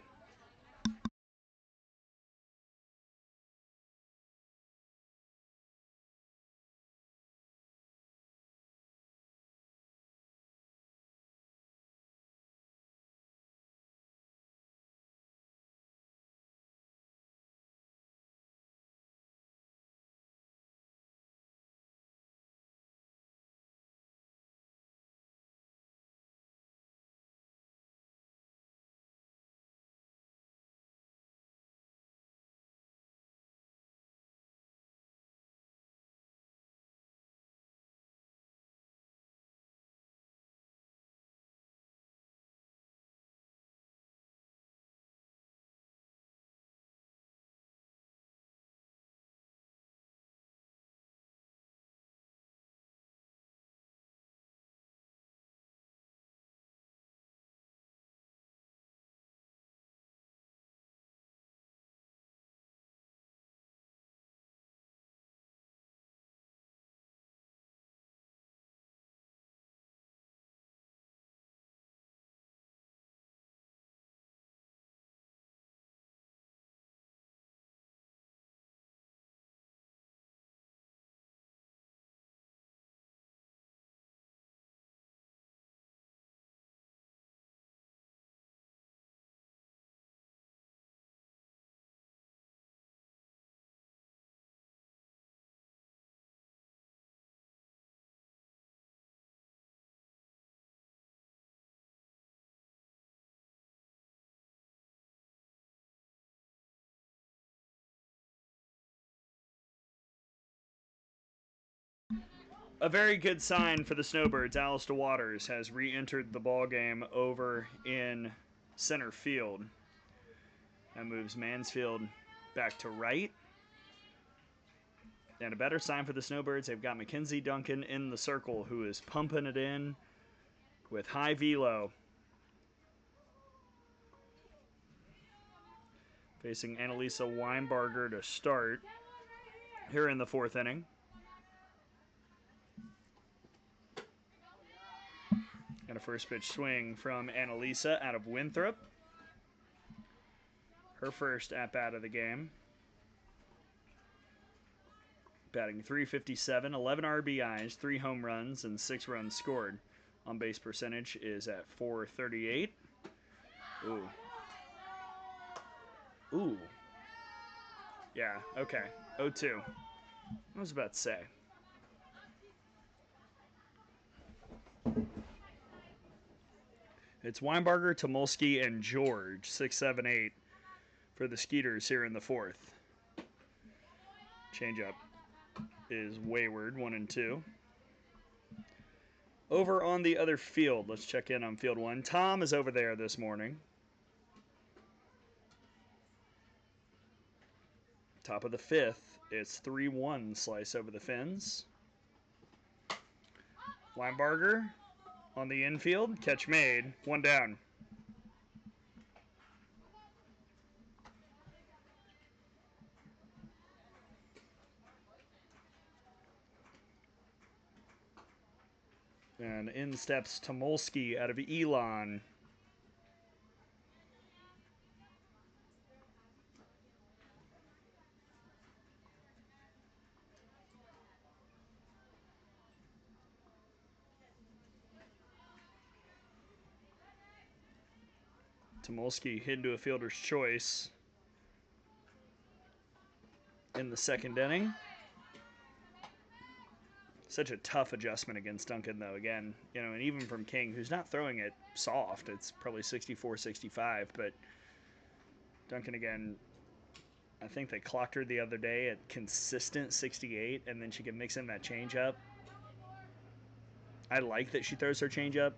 A very good sign for the Snowbirds. Alistair Waters has re-entered the ball game over in center field. That moves Mansfield back to right. And a better sign for the Snowbirds, they've got Mackenzie Duncan in the circle, who is pumping it in with high velo. Facing Annalisa Weinbarger to start here in the 4th inning. And a first pitch swing from Annalisa out of Winthrop. Her first at-bat of the game. Batting .357, 11 RBIs, 3 home runs, and 6 runs scored. On-base percentage is at .438. Ooh. Ooh. Yeah, okay. 0-2. I was about to say. It's Weinbarger, Tomolsky, and George, 6, 7, 8 for the Skeeters here in the 4th. Changeup is wayward, 1-2. Over on the other field, let's check in on field 1. Tom is over there this morning. Top of the 5th, it's 3-1 slice over the fins. Weinbarger on the infield, catch made, 1 down. And in steps Tomolsky out of Elon. Tomolsky hit into a fielder's choice in the 2nd inning. Such a tough adjustment against Duncan, though, again. And even from King, who's not throwing it soft. It's probably 64, 65, but Duncan, again, I think they clocked her the other day at consistent 68, and then she can mix in that changeup. I like that she throws her changeup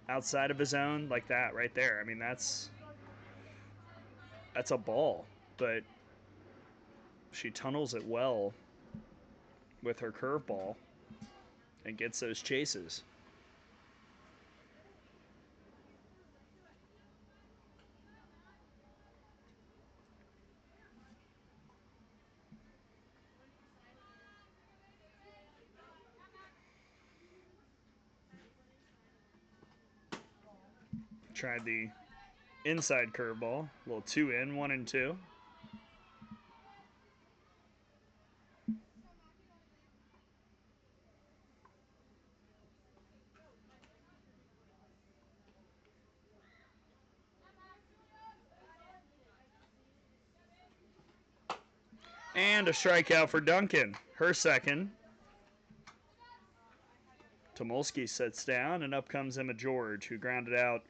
outside of the zone like that right there. I mean, that's a ball, but she tunnels it well with her curveball and gets those chases. Tried the inside curveball, a little 2-in, 1-2. And a strikeout for Duncan, her 2nd. Tomolsky sits down, and up comes Emma George, who grounded out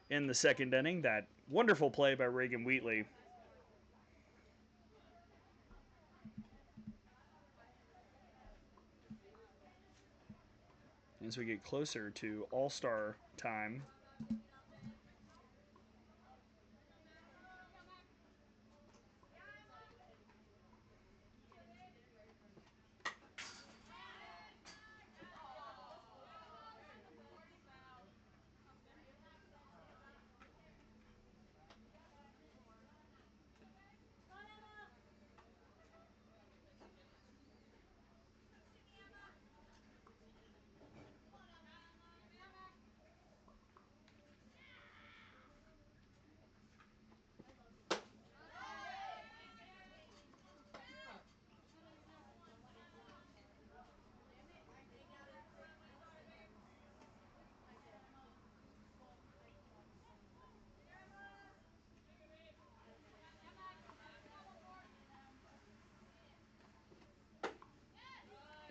in the 2nd inning. That wonderful play by Reagan Wheatley. As we get closer to All-Star time,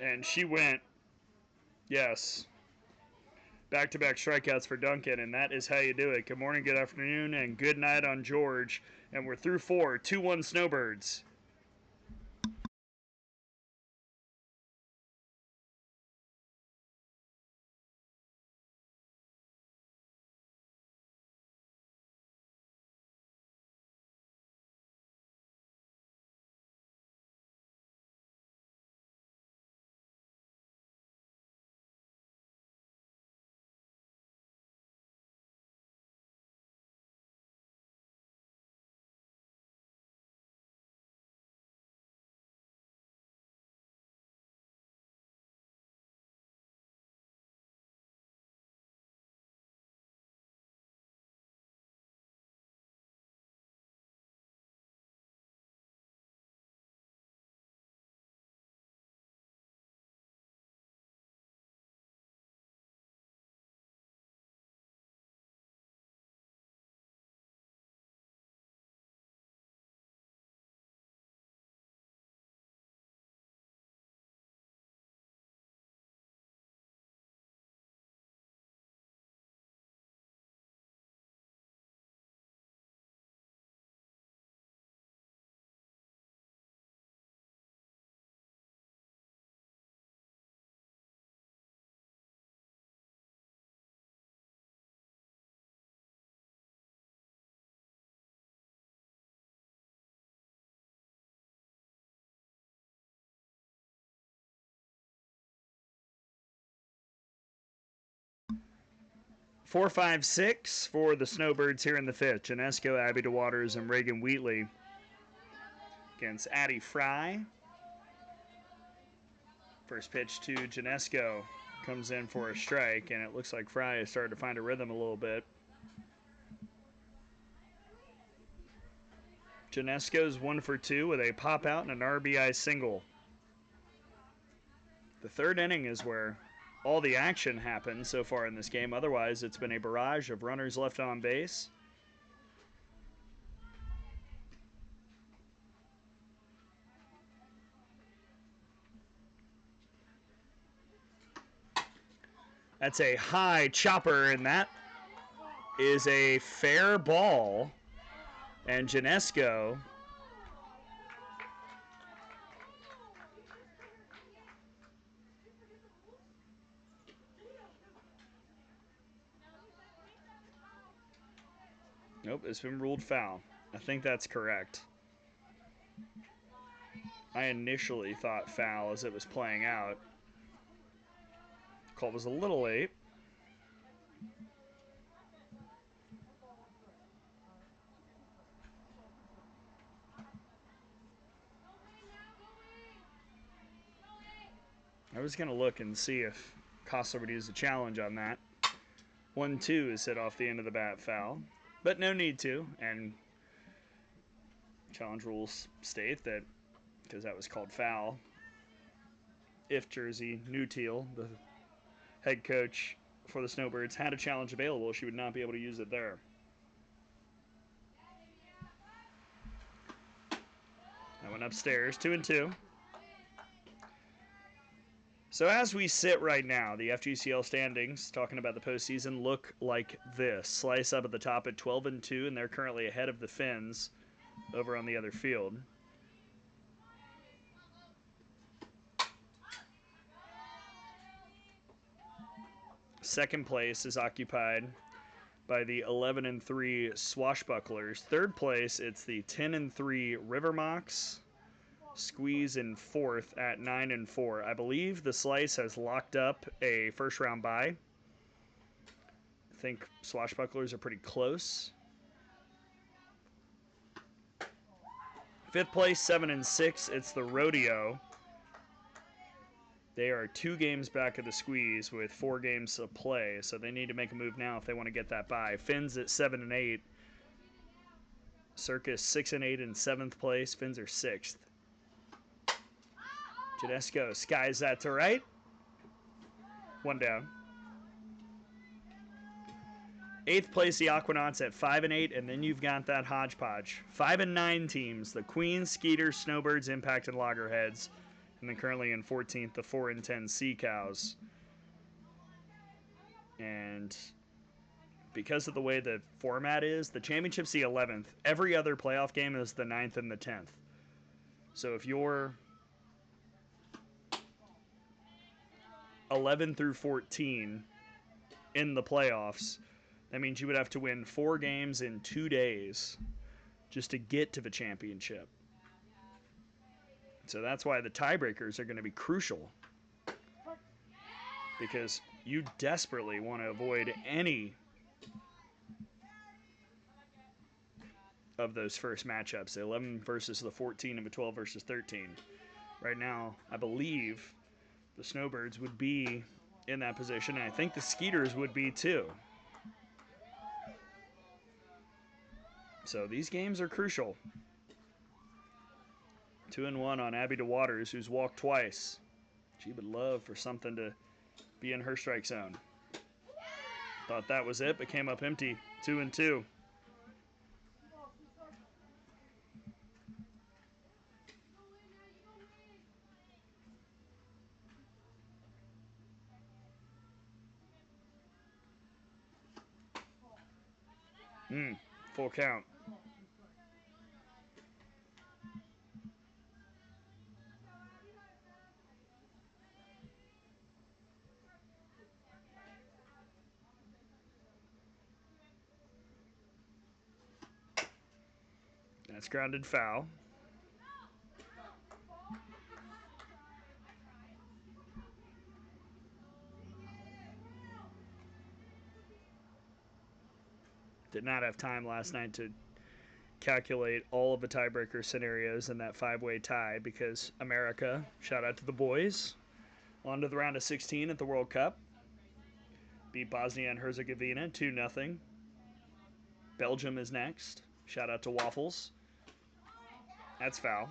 and she went, yes, back-to-back strikeouts for Duncan, and that is how you do it. Good morning, good afternoon, and good night on George. And we're through 4, 2-1 Snowbirds. 4, 5, 6 for the Snowbirds here in the fifth. Janesco, Abby DeWaters, and Reagan Wheatley against Addie Fry. First pitch to Janesco comes in for a strike, and it looks like Fry has started to find a rhythm a little bit. Janesco's 1 for 2 with a pop out and an RBI single. The third inning is where all the action happened so far in this game. Otherwise, it's been a barrage of runners left on base. That's a high chopper, and that is a fair ball. And Janesco nope, it's been ruled foul. I think that's correct. I initially thought foul as it was playing out. Call was a little late. I was going to look and see if Kostler would use a challenge on that. 1-2 is hit off the end of the bat foul, but no need to. And challenge rules state that because that was called foul, if Jersey Newteal, the head coach for the Snowbirds, had a challenge available, she would not be able to use it there. I went upstairs, 2-2. So as we sit right now, the FGCL standings, talking about the postseason, look like this. Slice up at the top at 12-2, and they're currently ahead of the Finns over on the other field. Second place is occupied by the 11-3 Swashbucklers. Third place, it's the 10-3 River Mocs. Squeeze in fourth at 9-4. I believe the Slice has locked up a first round bye. I think Swashbucklers are pretty close. Fifth place, 7-6. It's the Rodeo. They are 2 games back of the Squeeze with 4 games to play, so they need to make a move now if they want to get that bye. Finns at 7-8. Circus 6-8 in 7th place. Finns are 6th. Janesco skies that to right. 1 down. 8th place, the Aquanauts at 5-8, and then you've got that hodgepodge. 5-9 teams: the Queens, Skeeters, Snowbirds, Impact, and Loggerheads. And then currently in 14th, the 4-10 Sea Cows. And because of the way the format is, the championship's the 11th. Every other playoff game is the 9th and the 10th. So if you're 11 through 14 in the playoffs, that means you would have to win 4 games in 2 days just to get to the championship. So that's why the tiebreakers are going to be crucial, because you desperately want to avoid any of those first matchups, the 11 versus the 14 and the 12 versus 13. Right now, I believe the Snowbirds would be in that position, and I think the Skeeters would be too. So these games are crucial. 2-1 on Abby DeWaters, who's walked twice. She would love for something to be in her strike zone. Thought that was it, but came up empty. 2-2. Full count. That's grounded foul. Did not have time last night to calculate all of the tiebreaker scenarios in that 5-way tie because America, shout out to the boys, on to the round of 16 at the World Cup. Beat Bosnia and Herzegovina 2-0. Belgium is next. Shout out to Waffles. That's foul.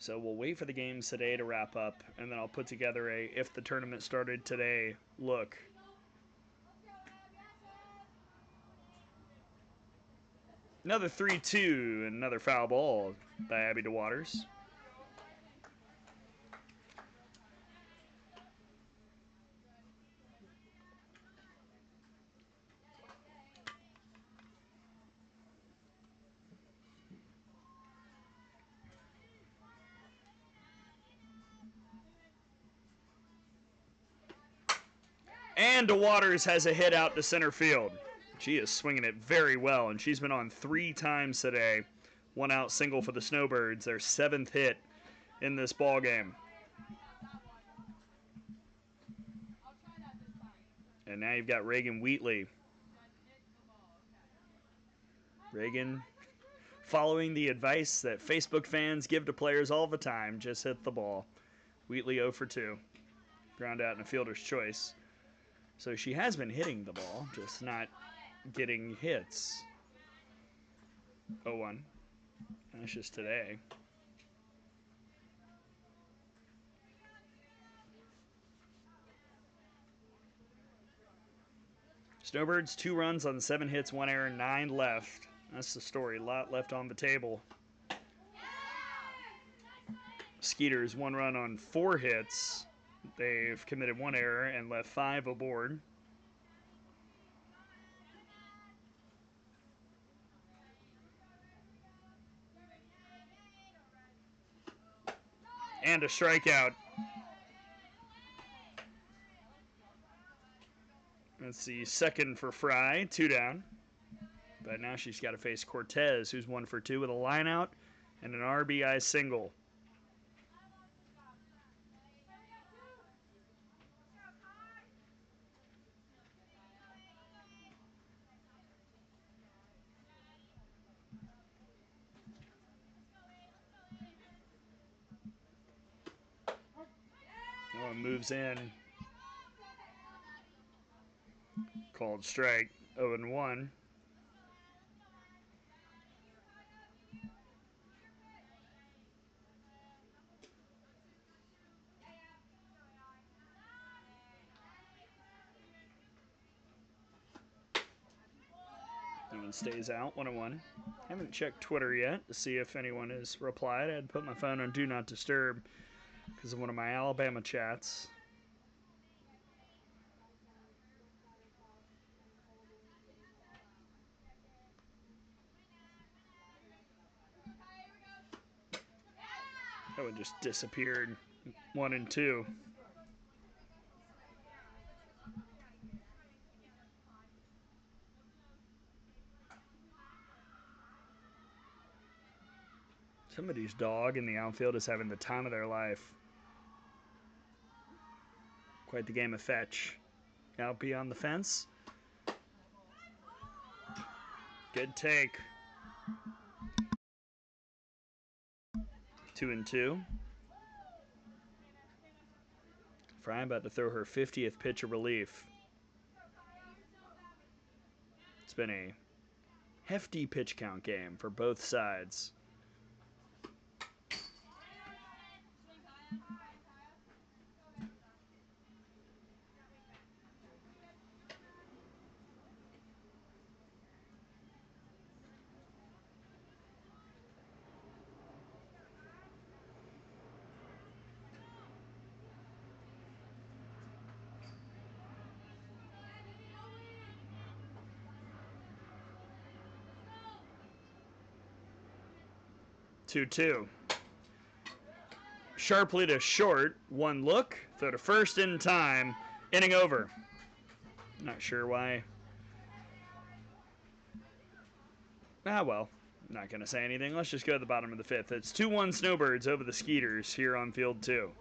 So we'll wait for the games today to wrap up, and then I'll put together a if the tournament started today look. Another 3-2 and another foul ball by Abby DeWaters. And DeWaters has a hit out to center field. She is swinging it very well, and she's been on 3 times today. 1 out single for the Snowbirds, their 7th hit in this ball game. And now you've got Reagan Wheatley. Reagan, following the advice that Facebook fans give to players all the time, just hit the ball. Wheatley 0 for 2. Ground out in a fielder's choice. So she has been hitting the ball, just not getting hits. 0-1. That's just today. Snowbirds 2 runs on 7 hits, 1 error, 9 left. That's the story. A lot left on the table. Skeeters 1 run on 4 hits. They've committed 1 error and left 5 aboard. And a strikeout. That's the second for Fry, 2 down. But now she's got to face Cortez, who's 1 for 2 with a line out and an RBI single. Oh, moves in. Called strike, 0-1. That one stays out, 1-1. Haven't checked Twitter yet to see if anyone has replied. I had to put my phone on Do Not Disturb because of one of my Alabama chats. That one just disappeared. 1-2. Somebody's dog in the outfield is having the time of their life. Quite the game of fetch. Out beyond the fence. Good take. 2-2. Fry about to throw her 50th pitch of relief. It's been a hefty pitch count game for both sides. Two. Sharply to short, 1 look, throw to first in time, inning over. Not sure why. Well, not going to say anything. Let's just go to the bottom of the 5th. It's 2-1 Snowbirds over the Skeeters here on field 2.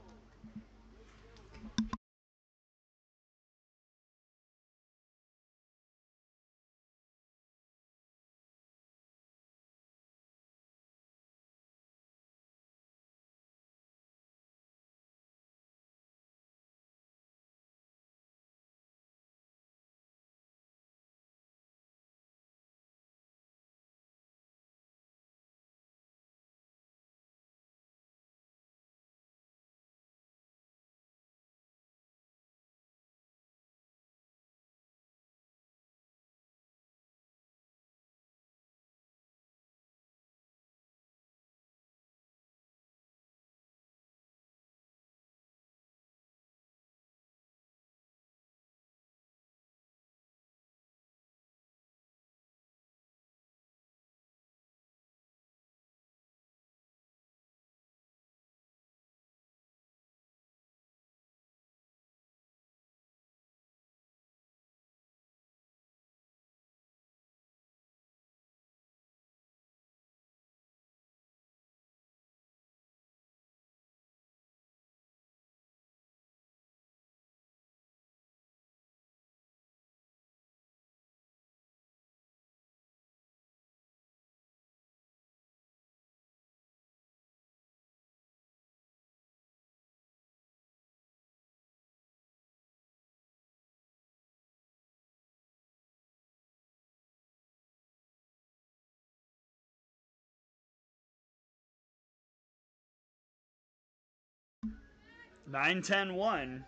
9-10-1.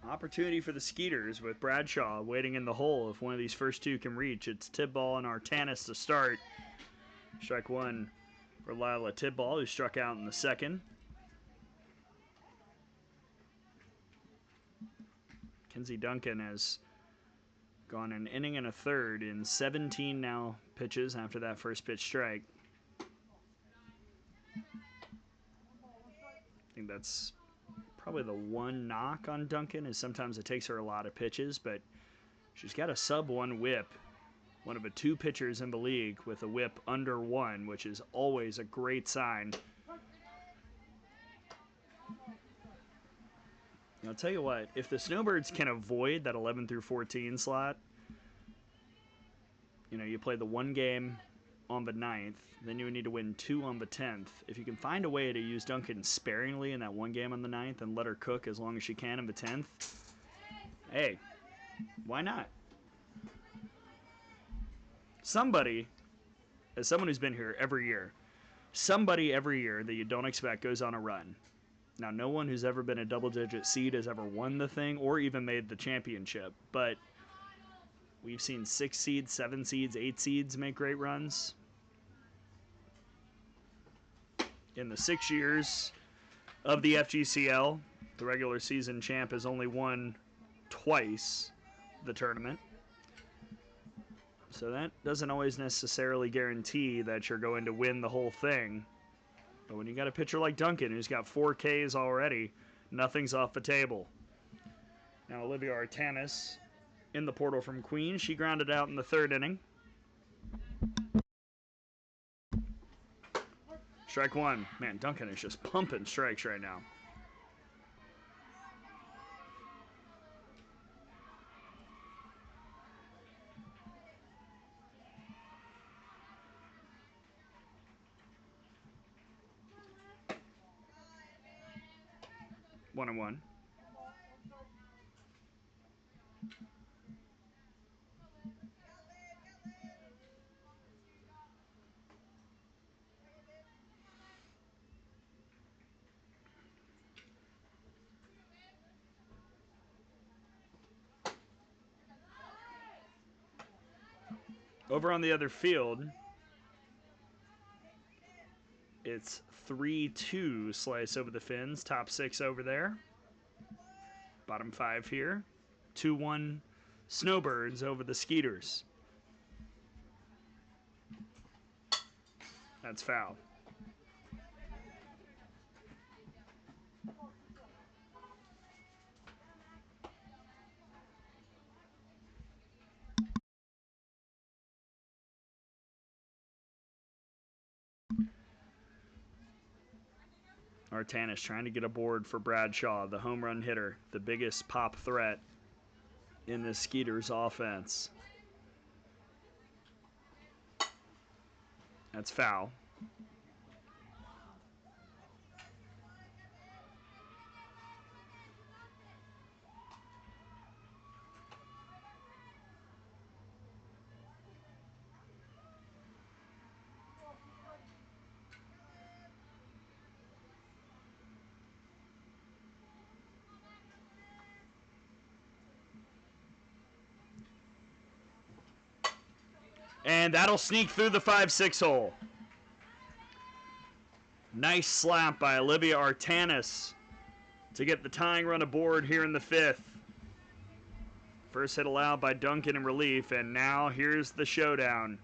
Opportunity for the Skeeters with Bradshaw waiting in the hole. If one of these first two can reach, it's Tidball and Artanis to start. Strike one for Lila Tidball, who struck out in the second. Kenzie Duncan has gone an inning and a third in 17 now pitches after that first pitch strike. I think that's probably the one knock on Duncan, is sometimes it takes her a lot of pitches, but she's got a sub-1 whip. One of the two pitchers in the league with a whip under 1, which is always a great sign. I'll tell you what, if the Snowbirds can avoid that 11 through 14 slot, you know, you play the one game on the 9th, then you would need to win 2 on the 10th. If you can find a way to use Duncan sparingly in that one game on the 9th and let her cook as long as she can in the 10th, hey, why not? Somebody, as someone who's been here every year, somebody every year that you don't expect goes on a run. Now, no one who's ever been a double-digit seed has ever won the thing or even made the championship, but we've seen 6 seeds, 7 seeds, 8 seeds make great runs. In the 6 years of the FGCL, the regular season champ has only won twice the tournament. So that doesn't always necessarily guarantee that you're going to win the whole thing. But when you got a pitcher like Duncan who's got 4 Ks already, nothing's off the table. Now Olivia Artanis in the portal from Queens. She grounded out in the 3rd inning. Strike one. Man, Duncan is just pumping strikes right now. One and one. Over on the other field, it's 3-2 slice over the fins. Top 6 over there. Bottom 5 here. 2-1 Snowbirds over the Skeeters. That's foul. Artanis trying to get a board for Bradshaw, the home run hitter, the biggest pop threat in the Skeeters offense. That's foul. And that'll sneak through the 5-6 hole. Nice slap by Olivia Artanis to get the tying run aboard here in the 5th. First hit allowed by Duncan in relief, and now here's the showdown.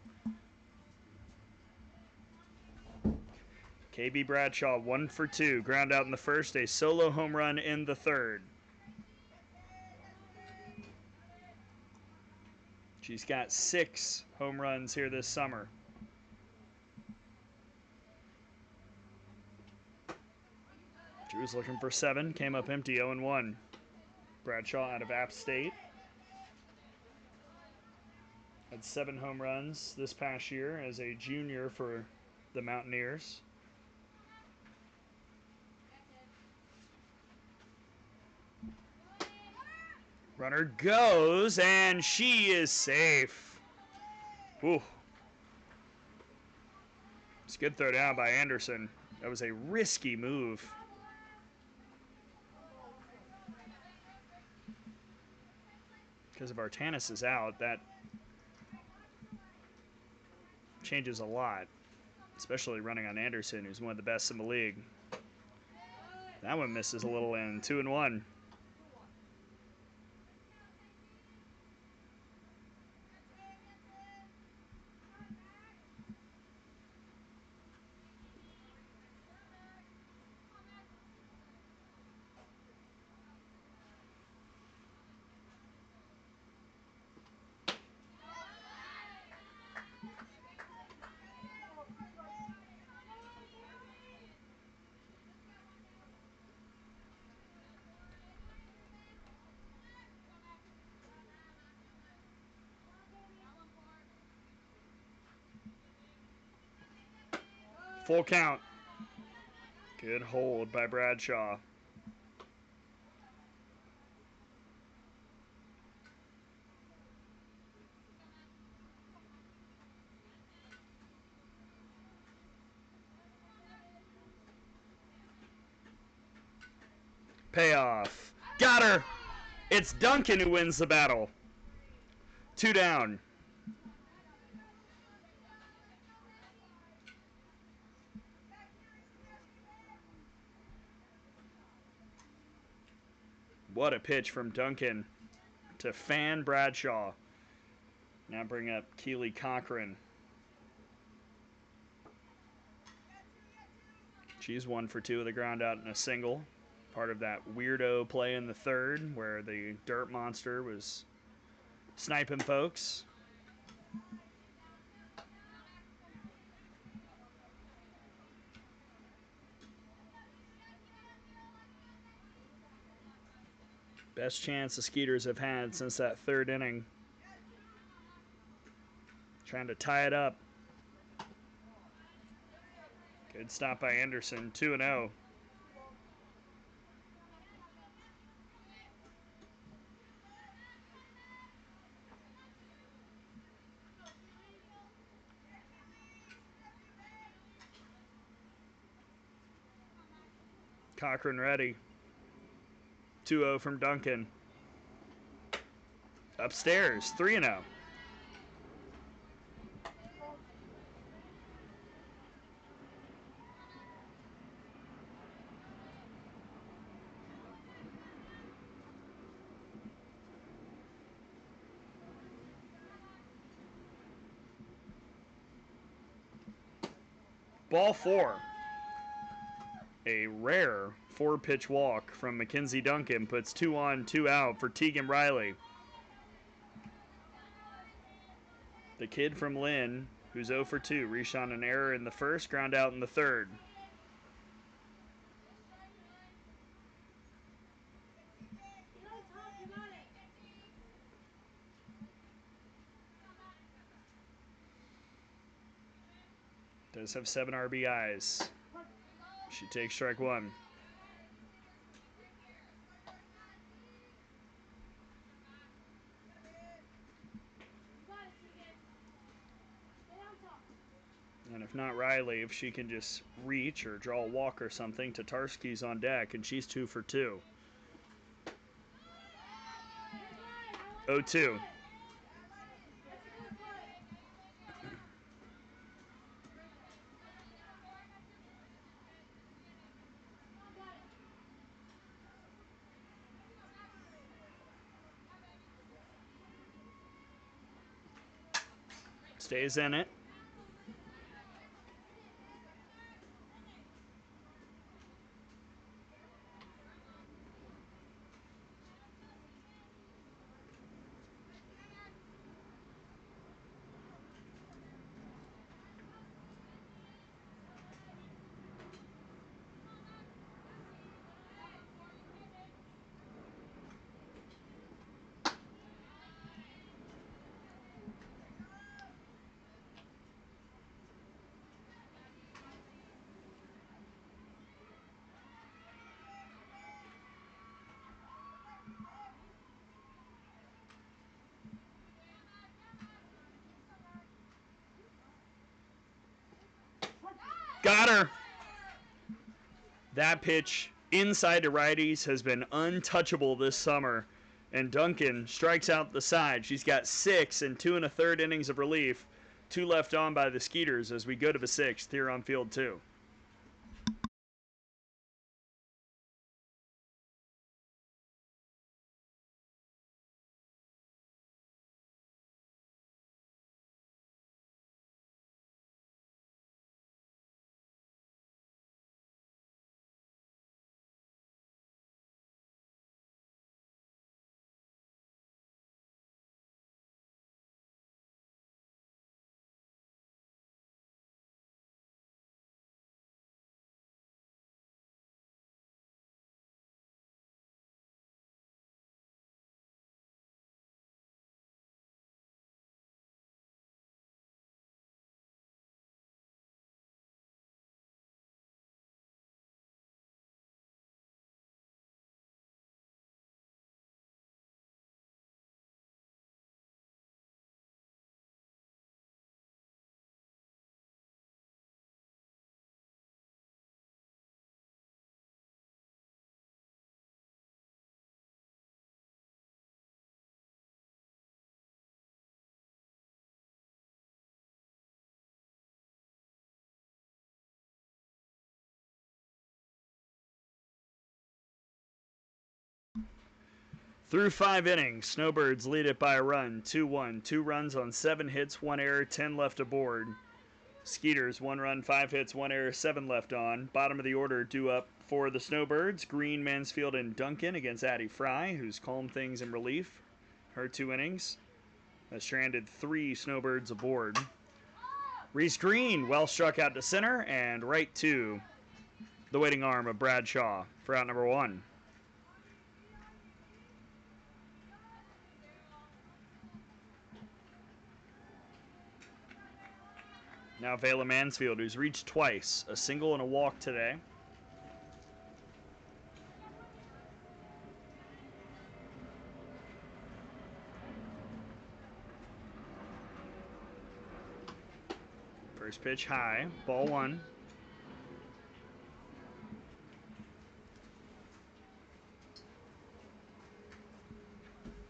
KB Bradshaw 1 for 2, ground out in the 1st, a solo home run in the 3rd. She's got 6 home runs here this summer. She was looking for 7, came up empty, 0-1. Bradshaw out of App State. Had 7 home runs this past year as a junior for the Mountaineers. Runner goes, and she is safe. Whew. It's a good throw down by Anderson. That was a risky move. Because if Artanis is out, that changes a lot, especially running on Anderson, who's one of the best in the league. That one misses a little in. 2-1. Full count. Good hold by Bradshaw. Payoff. Got her. It's Duncan who wins the battle. 2 down. What a pitch from Duncan to fan Bradshaw. Now bring up Keely Cochran. She's 1 for 2 with a ground out and a single. Part of that weirdo play in the third where the dirt monster was sniping folks. Best chance the Skeeters have had since that third inning. Trying to tie it up. Good stop by Anderson. 2-0. Cochran ready. 2-0 from Duncan. Upstairs. 3-0. Ball 4. A rare 4-pitch walk from Mackenzie Duncan puts 2 on, 2 out for Tegan Riley. The kid from Lynn, who's 0 for 2, reached on an error in the first, ground out in the third. Does have 7 RBIs. She takes strike 1. And if not Riley, if she can just reach or draw a walk or something, Tatarski's on deck, and she's 2 for 2. 0-2. Stays in it. Got her. That pitch inside to righties has been untouchable this summer. And Duncan strikes out the side. She's got 6 and 2 1/3 innings of relief. 2 left on by the Skeeters as we go to the 6th here on field 2. Through 5 innings, Snowbirds lead it by a run, 2-1. 2 runs on 7 hits, 1 error, 10 left aboard. Skeeters, 1 run, 5 hits, 1 error, 7 left on. Bottom of the order due up for the Snowbirds. Green, Mansfield, and Duncan against Addie Fry, who's calmed things in relief. Her 2 innings has stranded 3 Snowbirds aboard. Reese Green, well struck out to center and right to the waiting arm of Bradshaw for out number 1. Now Vela Mansfield, who's reached twice, a single and a walk today. First pitch high, ball 1.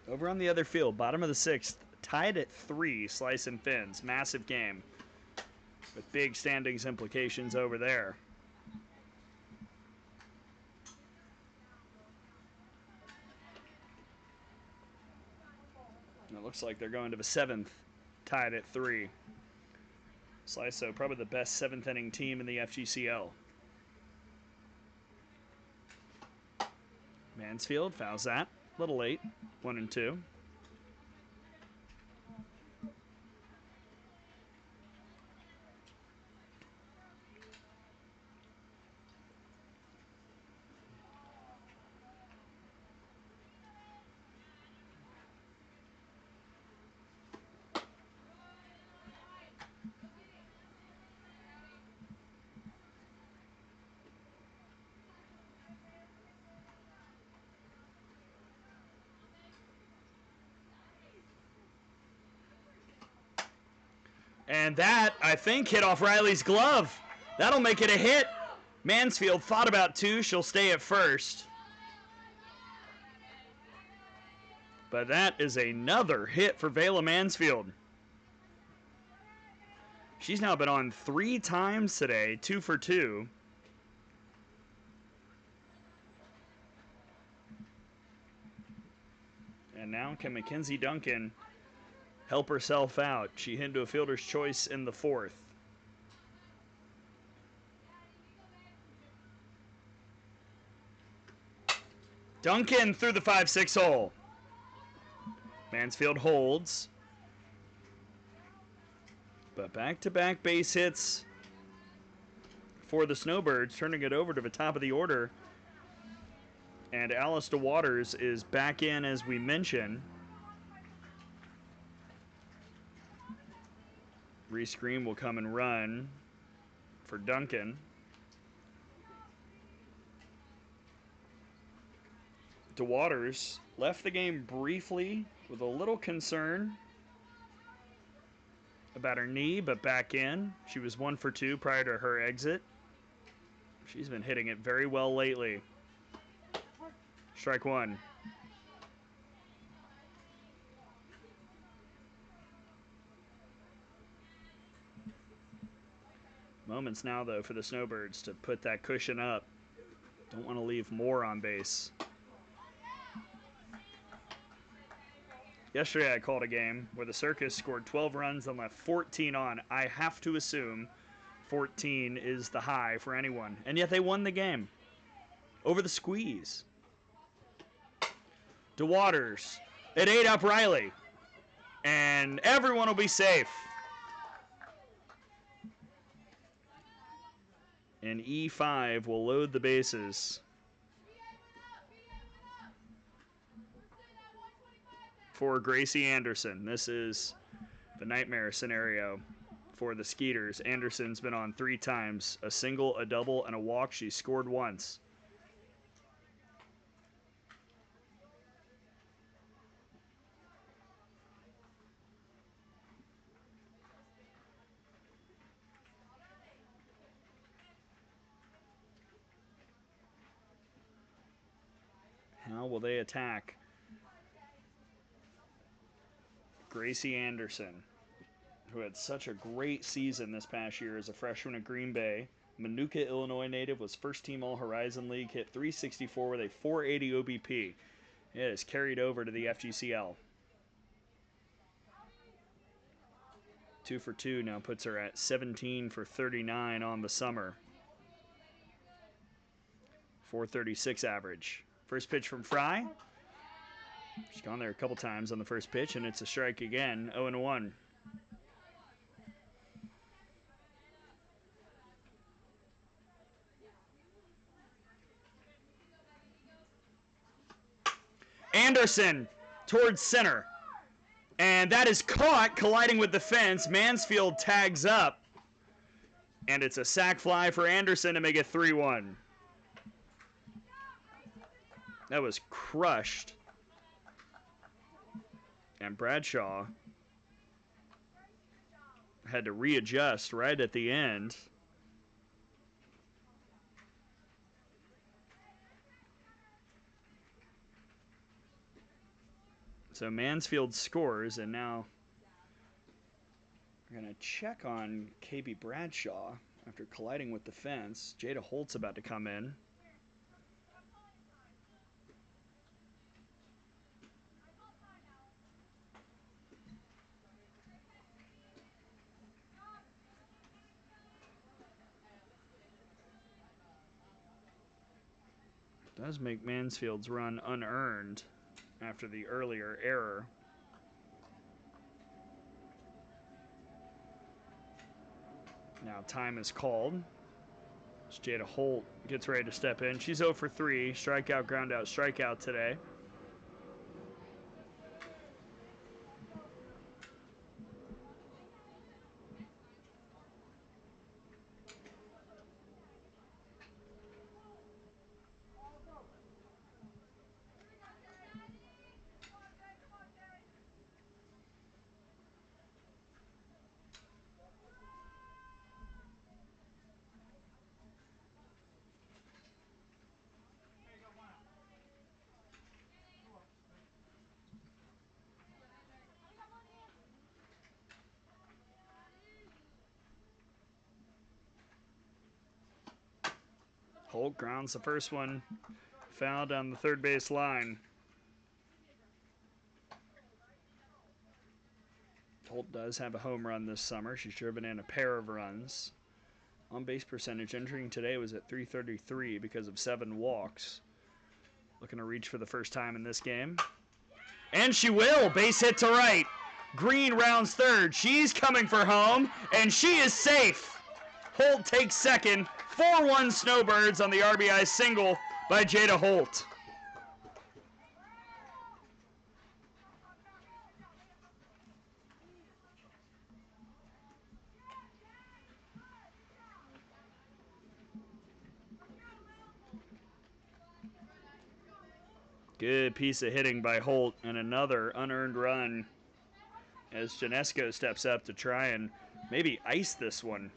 Over on the other field, bottom of the 6th, tied at 3, Slice and Fins. Massive game with big standings implications over there. And it looks like they're going to the 7th, tied at 3. Slice, so probably the best 7th inning team in the FGCL. Mansfield fouls that. A little late, 1-2. And that, I think, hit off Riley's glove. That'll make it a hit. Mansfield thought about 2. She'll stay at first. But that is another hit for Vela Mansfield. She's now been on 3 times today, 2 for 2. And now can Mackenzie Duncan help herself out? She hit into a fielder's choice in the 4th. Duncan through the 5-6 hole. Mansfield holds. But back-to-back base hits for the Snowbirds, turning it over to the top of the order. And Alice DeWaters is back in, as we mentioned. Reese Green will come and run for Duncan. DeWaters left the game briefly with a little concern about her knee, but back in. She was 1 for 2 prior to her exit. She's been hitting it very well lately. Strike 1. Moments now, though, for the Snowbirds to put that cushion up. Don't want to leave more on base. Yesterday I called a game where the Circus scored 12 runs and left 14 on. I have to assume 14 is the high for anyone. And yet they won the game over the squeeze. DeWaters. It ate up Riley. And everyone will be safe. And E5 will load the bases for Gracie Anderson. This is the nightmare scenario for the Skeeters. Anderson's been on 3 times, a single, a double, and a walk. She scored once. How will they attack Gracie Anderson, who had such a great season this past year as a freshman at Green Bay? Manuka, Illinois native, was first team All-Horizon League, hit .364 with a .480 OBP. It is carried over to the FGCL. 2 for 2 now puts her at 17 for 39 on the summer. 436 average. First pitch from Fry. She's gone there a couple times on the first pitch, and it's a strike again, 0-1. Anderson towards center. And that is caught, colliding with the fence. Mansfield tags up. And it's a sac fly for Anderson to make it 3-1. That was crushed. And Bradshaw had to readjust right at the end. So Mansfield scores, and now we're going to check on KB Bradshaw after colliding with the fence. Jada Holt's about to come in. Does make Mansfield's run unearned after the earlier error. Now time is called. As Jada Holt gets ready to step in. She's 0 for 3. Strikeout, ground out, strikeout today. Holt grounds the first one, foul down the third base line. Holt does have a home run this summer. She's driven in a pair of runs. On base percentage entering today was at .333 because of 7 walks. Looking to reach for the first time in this game. And she will. Base hit to right. Green rounds third. She's coming for home, and she is safe. Holt takes second. 4-1 Snowbirds on the RBI single by Jada Holt. Good piece of hitting by Holt, and another unearned run as Janesco steps up to try and maybe ice this one.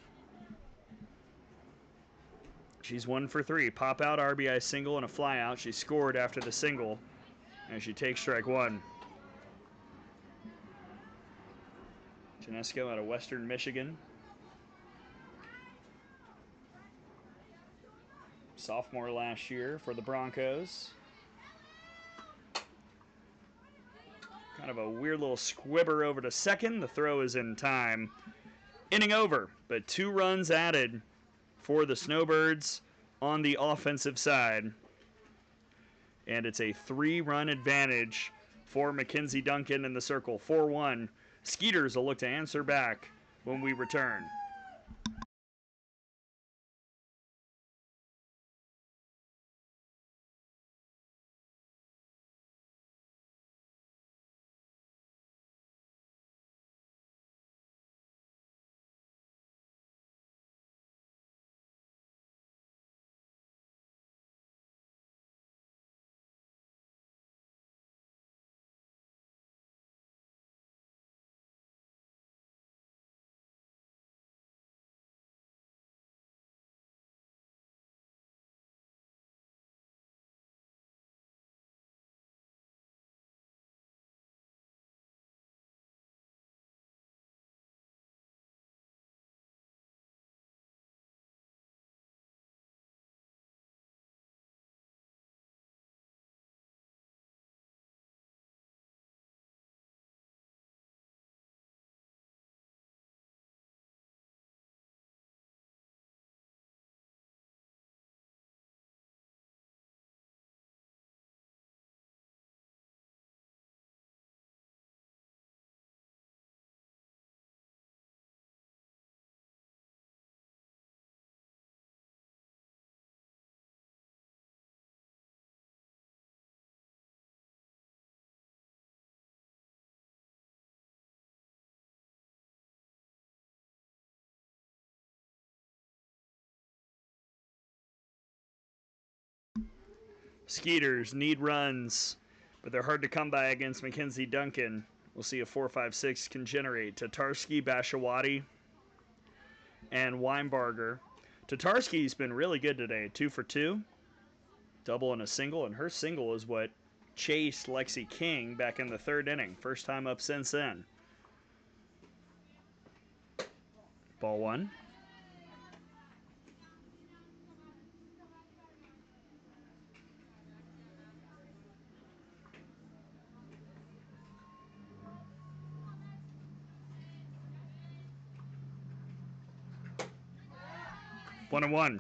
She's 1 for 3. Pop out RBI single and a fly out. She scored after the single, and she takes strike 1. Janesco out of Western Michigan. sophomore last year for the Broncos. Kind of a weird little squibber over to second. The throw is in time. Inning over, but 2 runs added for the Snowbirds on the offensive side. And it's a 3-run advantage for Mackenzie Duncan in the circle. 4-1. Skeeters will look to answer back when we return. Skeeters need runs, but they're hard to come by against Mackenzie Duncan. We'll see if 4-5-6 can generate. Tatarski, Bashawati, and Weinbarger. Tatarski's been really good today. 2 for 2. Double and a single, and her single is what chased Lexi King back in the 3rd inning. First time up since then. Ball 1. 1-1.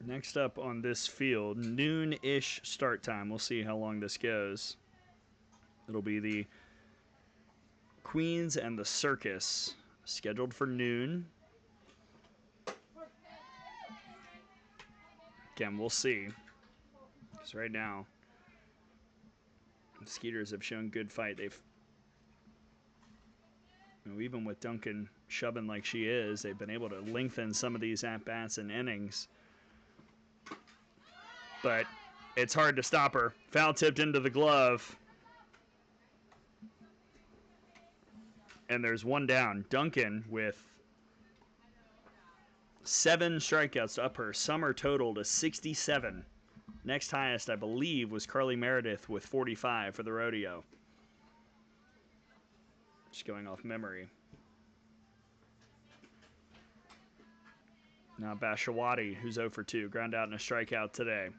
Next up on this field, noon-ish start time. We'll see how long this goes. It'll be the Queens and the Circus, scheduled for noon. Again, we'll see. Because right now, the Skeeters have shown good fight. They've, even with Duncan shoving like she is, they've been able to lengthen some of these at-bats and innings. But it's hard to stop her. Foul tipped into the glove. And there's 1 down. Duncan with 7 strikeouts to up her summer total to 67. Next highest, I believe, was Carly Meredith with 45 for the rodeo. Just going off memory. Now Bashawati, who's 0 for 2, ground out and a strikeout today.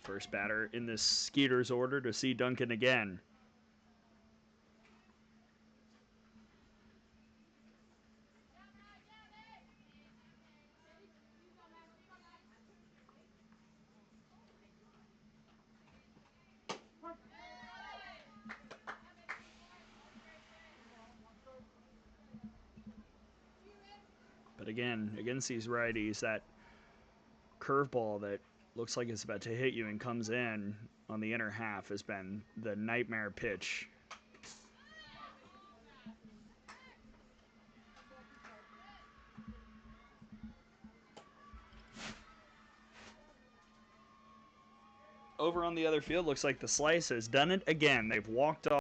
First batter in this Skeeters order to see Duncan again. But again, against these righties, that curveball that looks like it's about to hit you and comes in on the inner half has been the nightmare pitch. Over on the other field, looks like the slice has done it again. They've walked off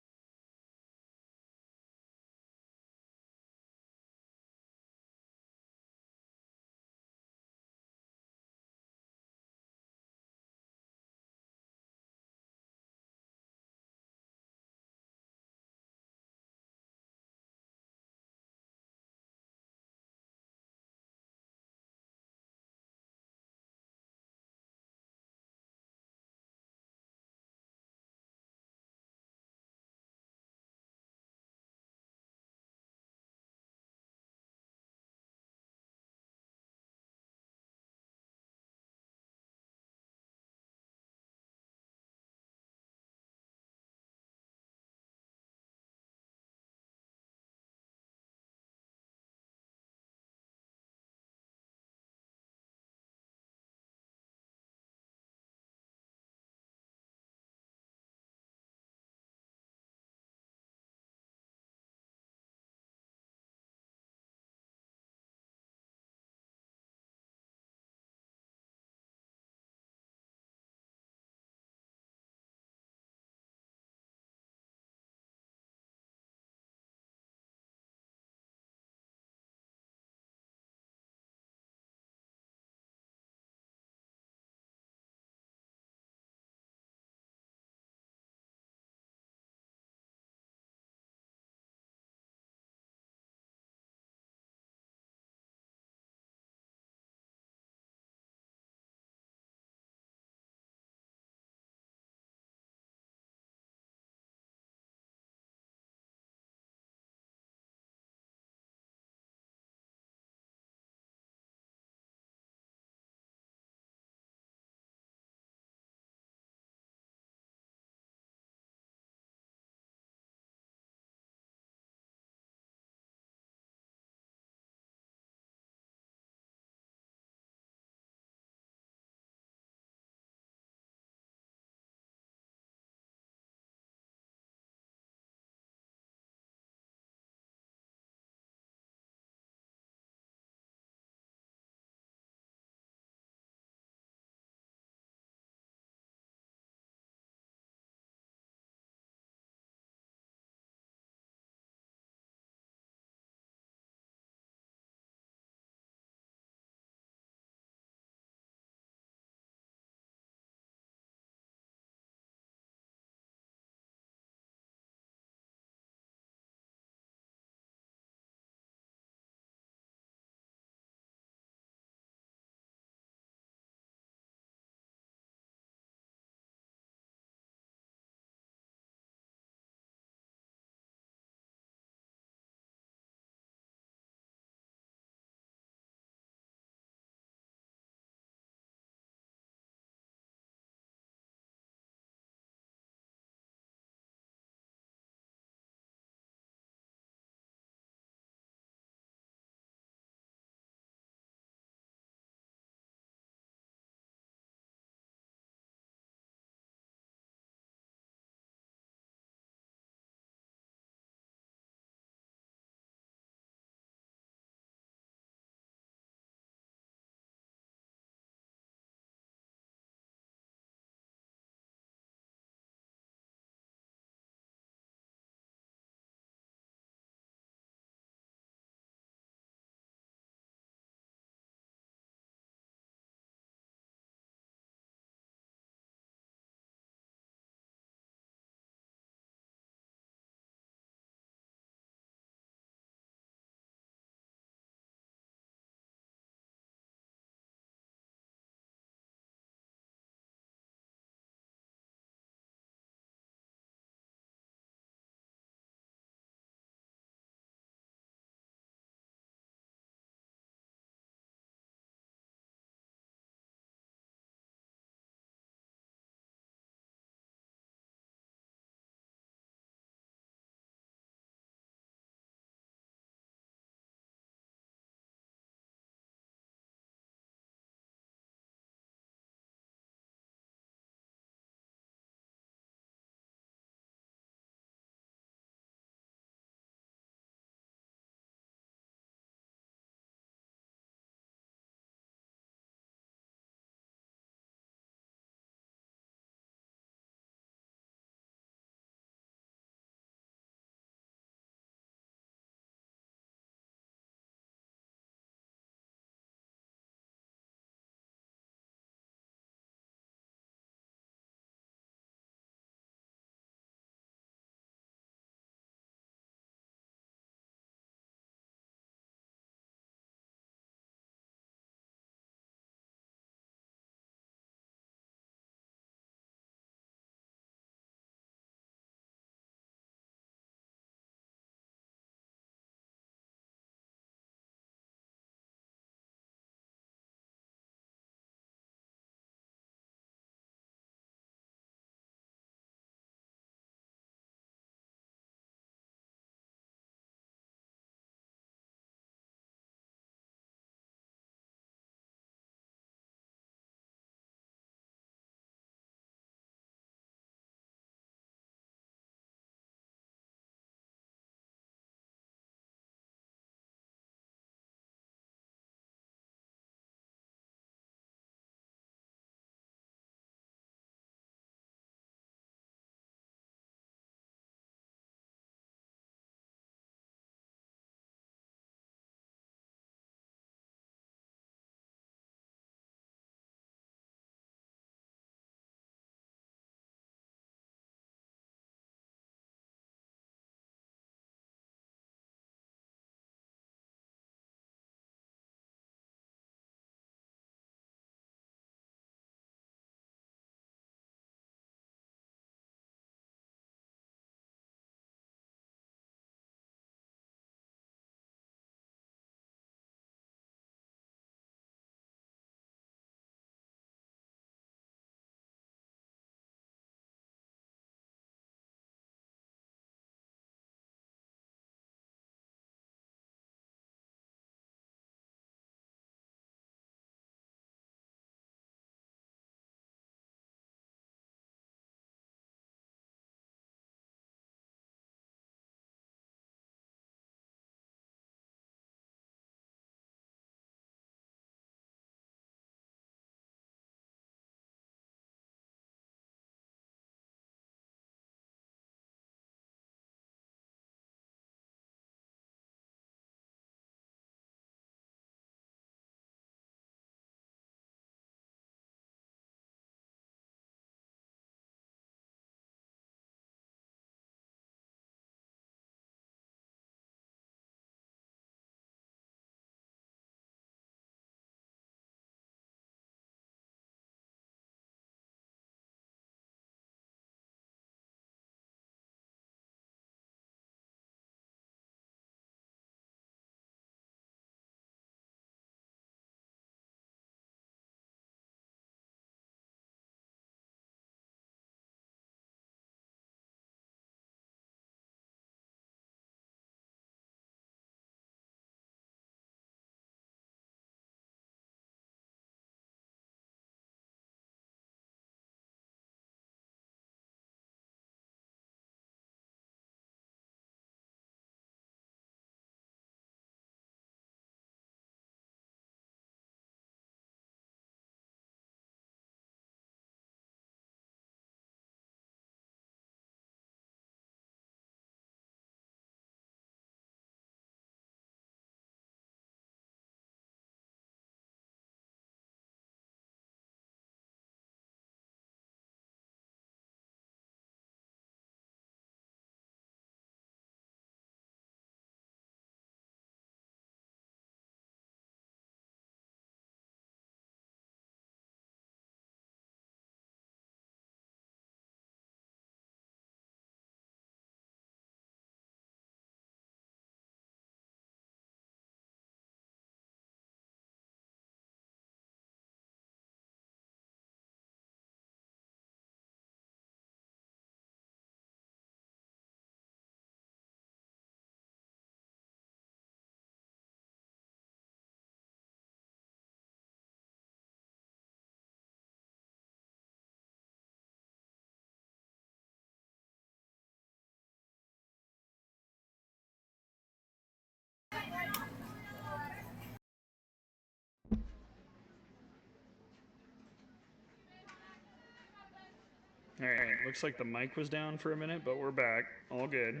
All right, looks like the mic was down for a minute, but we're back. All good.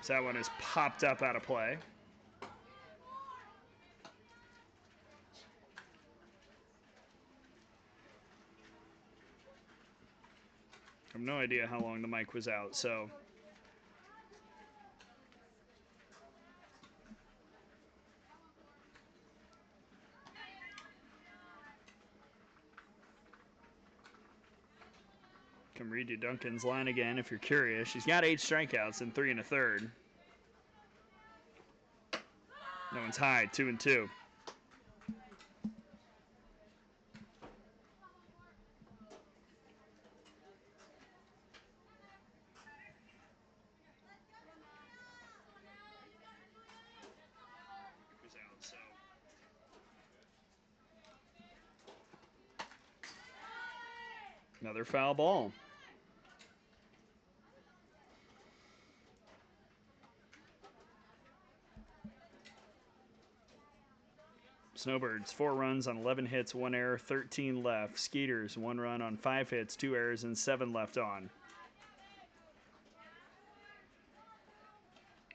So that one is popped up out of play. I have no idea how long the mic was out, so. Can read you Duncan's line again if you're curious. She's got 8 strikeouts and 3 1/3. That one's high, 2-2. Another foul ball. Snowbirds, 4 runs on 11 hits, 1 error, 13 left. Skeeters, 1 run on 5 hits, 2 errors, and 7 left on.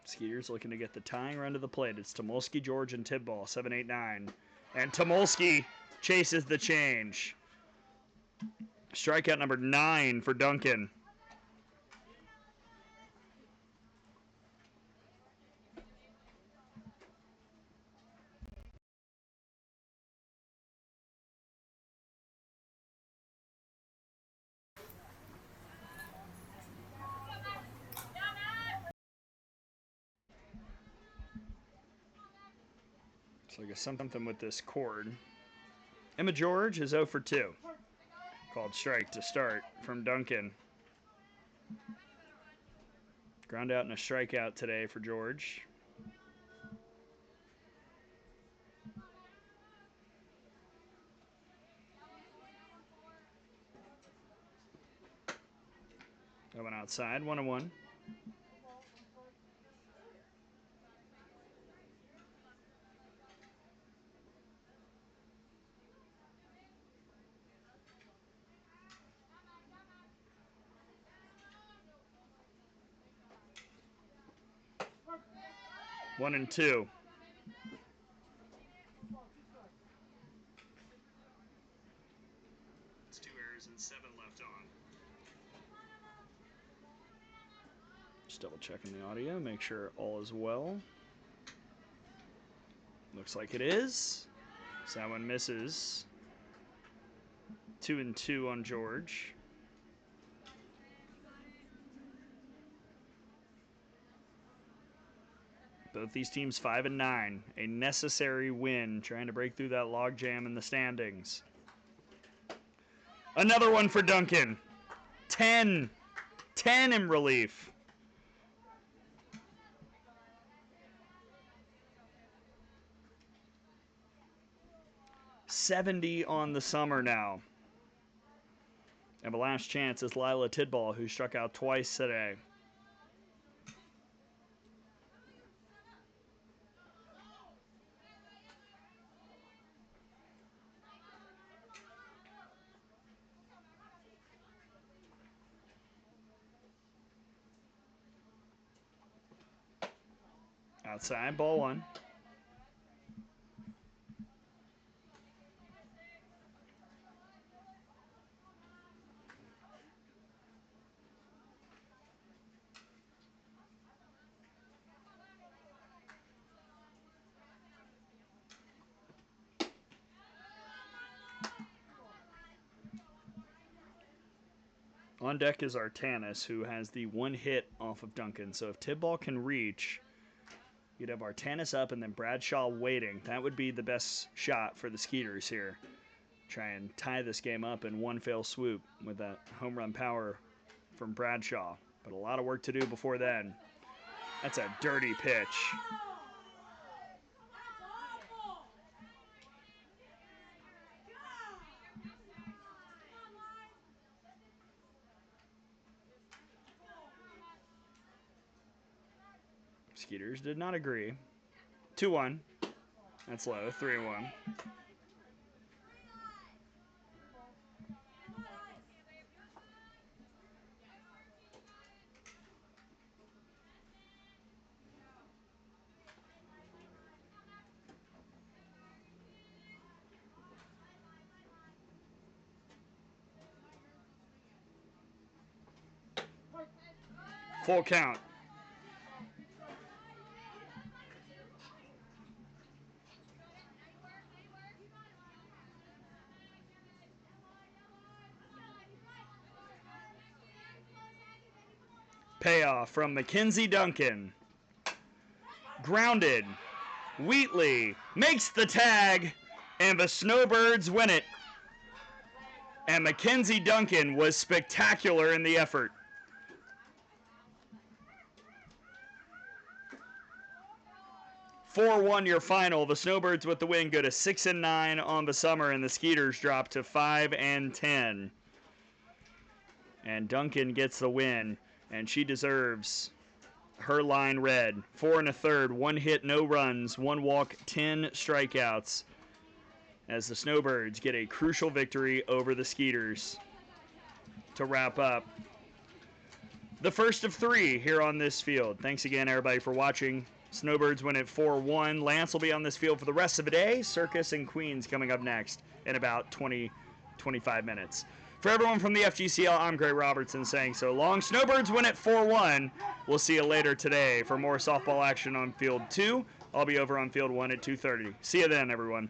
Skeeters looking to get the tying run to the plate. It's Tomolsky, George, and Tidball, 7-8-9. And Tomolsky chases the change. Strikeout number 9 for Duncan. So I guess something with this cord. Emma George is 0 for 2. Called strike to start from Duncan. Ground out and a strikeout today for George. That went outside, 1-1. One and two. It's 2 errors and 7 left on. Just double checking the audio, make sure all is well. Looks like it is. So that one misses. 2 and 2 on George. Both these teams 5 and 9. A necessary win, trying to break through that logjam in the standings. Another one for Duncan. 10 in relief. $70 on the summer now. And the last chance is Lila Tidball, who struck out twice today. Outside, ball 1. On deck is Artanis, who has the 1 hit off of Duncan. So if Tidball can reach, you'd have Artanis up and then Bradshaw waiting. That would be the best shot for the Skeeters here. Try and tie this game up in one fell swoop with that home run power from Bradshaw. But a lot of work to do before then. That's a dirty pitch. Skeeters did not agree. 2-1. That's low. 3-1. Full count. Payoff from Mackenzie Duncan. Grounded. Wheatley makes the tag, and the Snowbirds win it. And Mackenzie Duncan was spectacular in the effort. (4-1) your final. The Snowbirds with the win go to 6-9 on the summer, and the Skeeters drop to 5-10. And Duncan gets the win, and she deserves her line read. 4 1/3, 1 hit, no runs, 1 walk, 10 strikeouts, as the Snowbirds get a crucial victory over the Skeeters to wrap up the first of 3 here on this field. Thanks again, everybody, for watching. Snowbirds win at 4-1. Lance will be on this field for the rest of the day. Circus and Queens coming up next in about 20-25 minutes. For everyone from the FGCL, I'm Gray Robertson saying so long. Snowbirds win at 4-1. We'll see you later today for more softball action on Field 2. I'll be over on Field 1 at 2:30. See you then, everyone.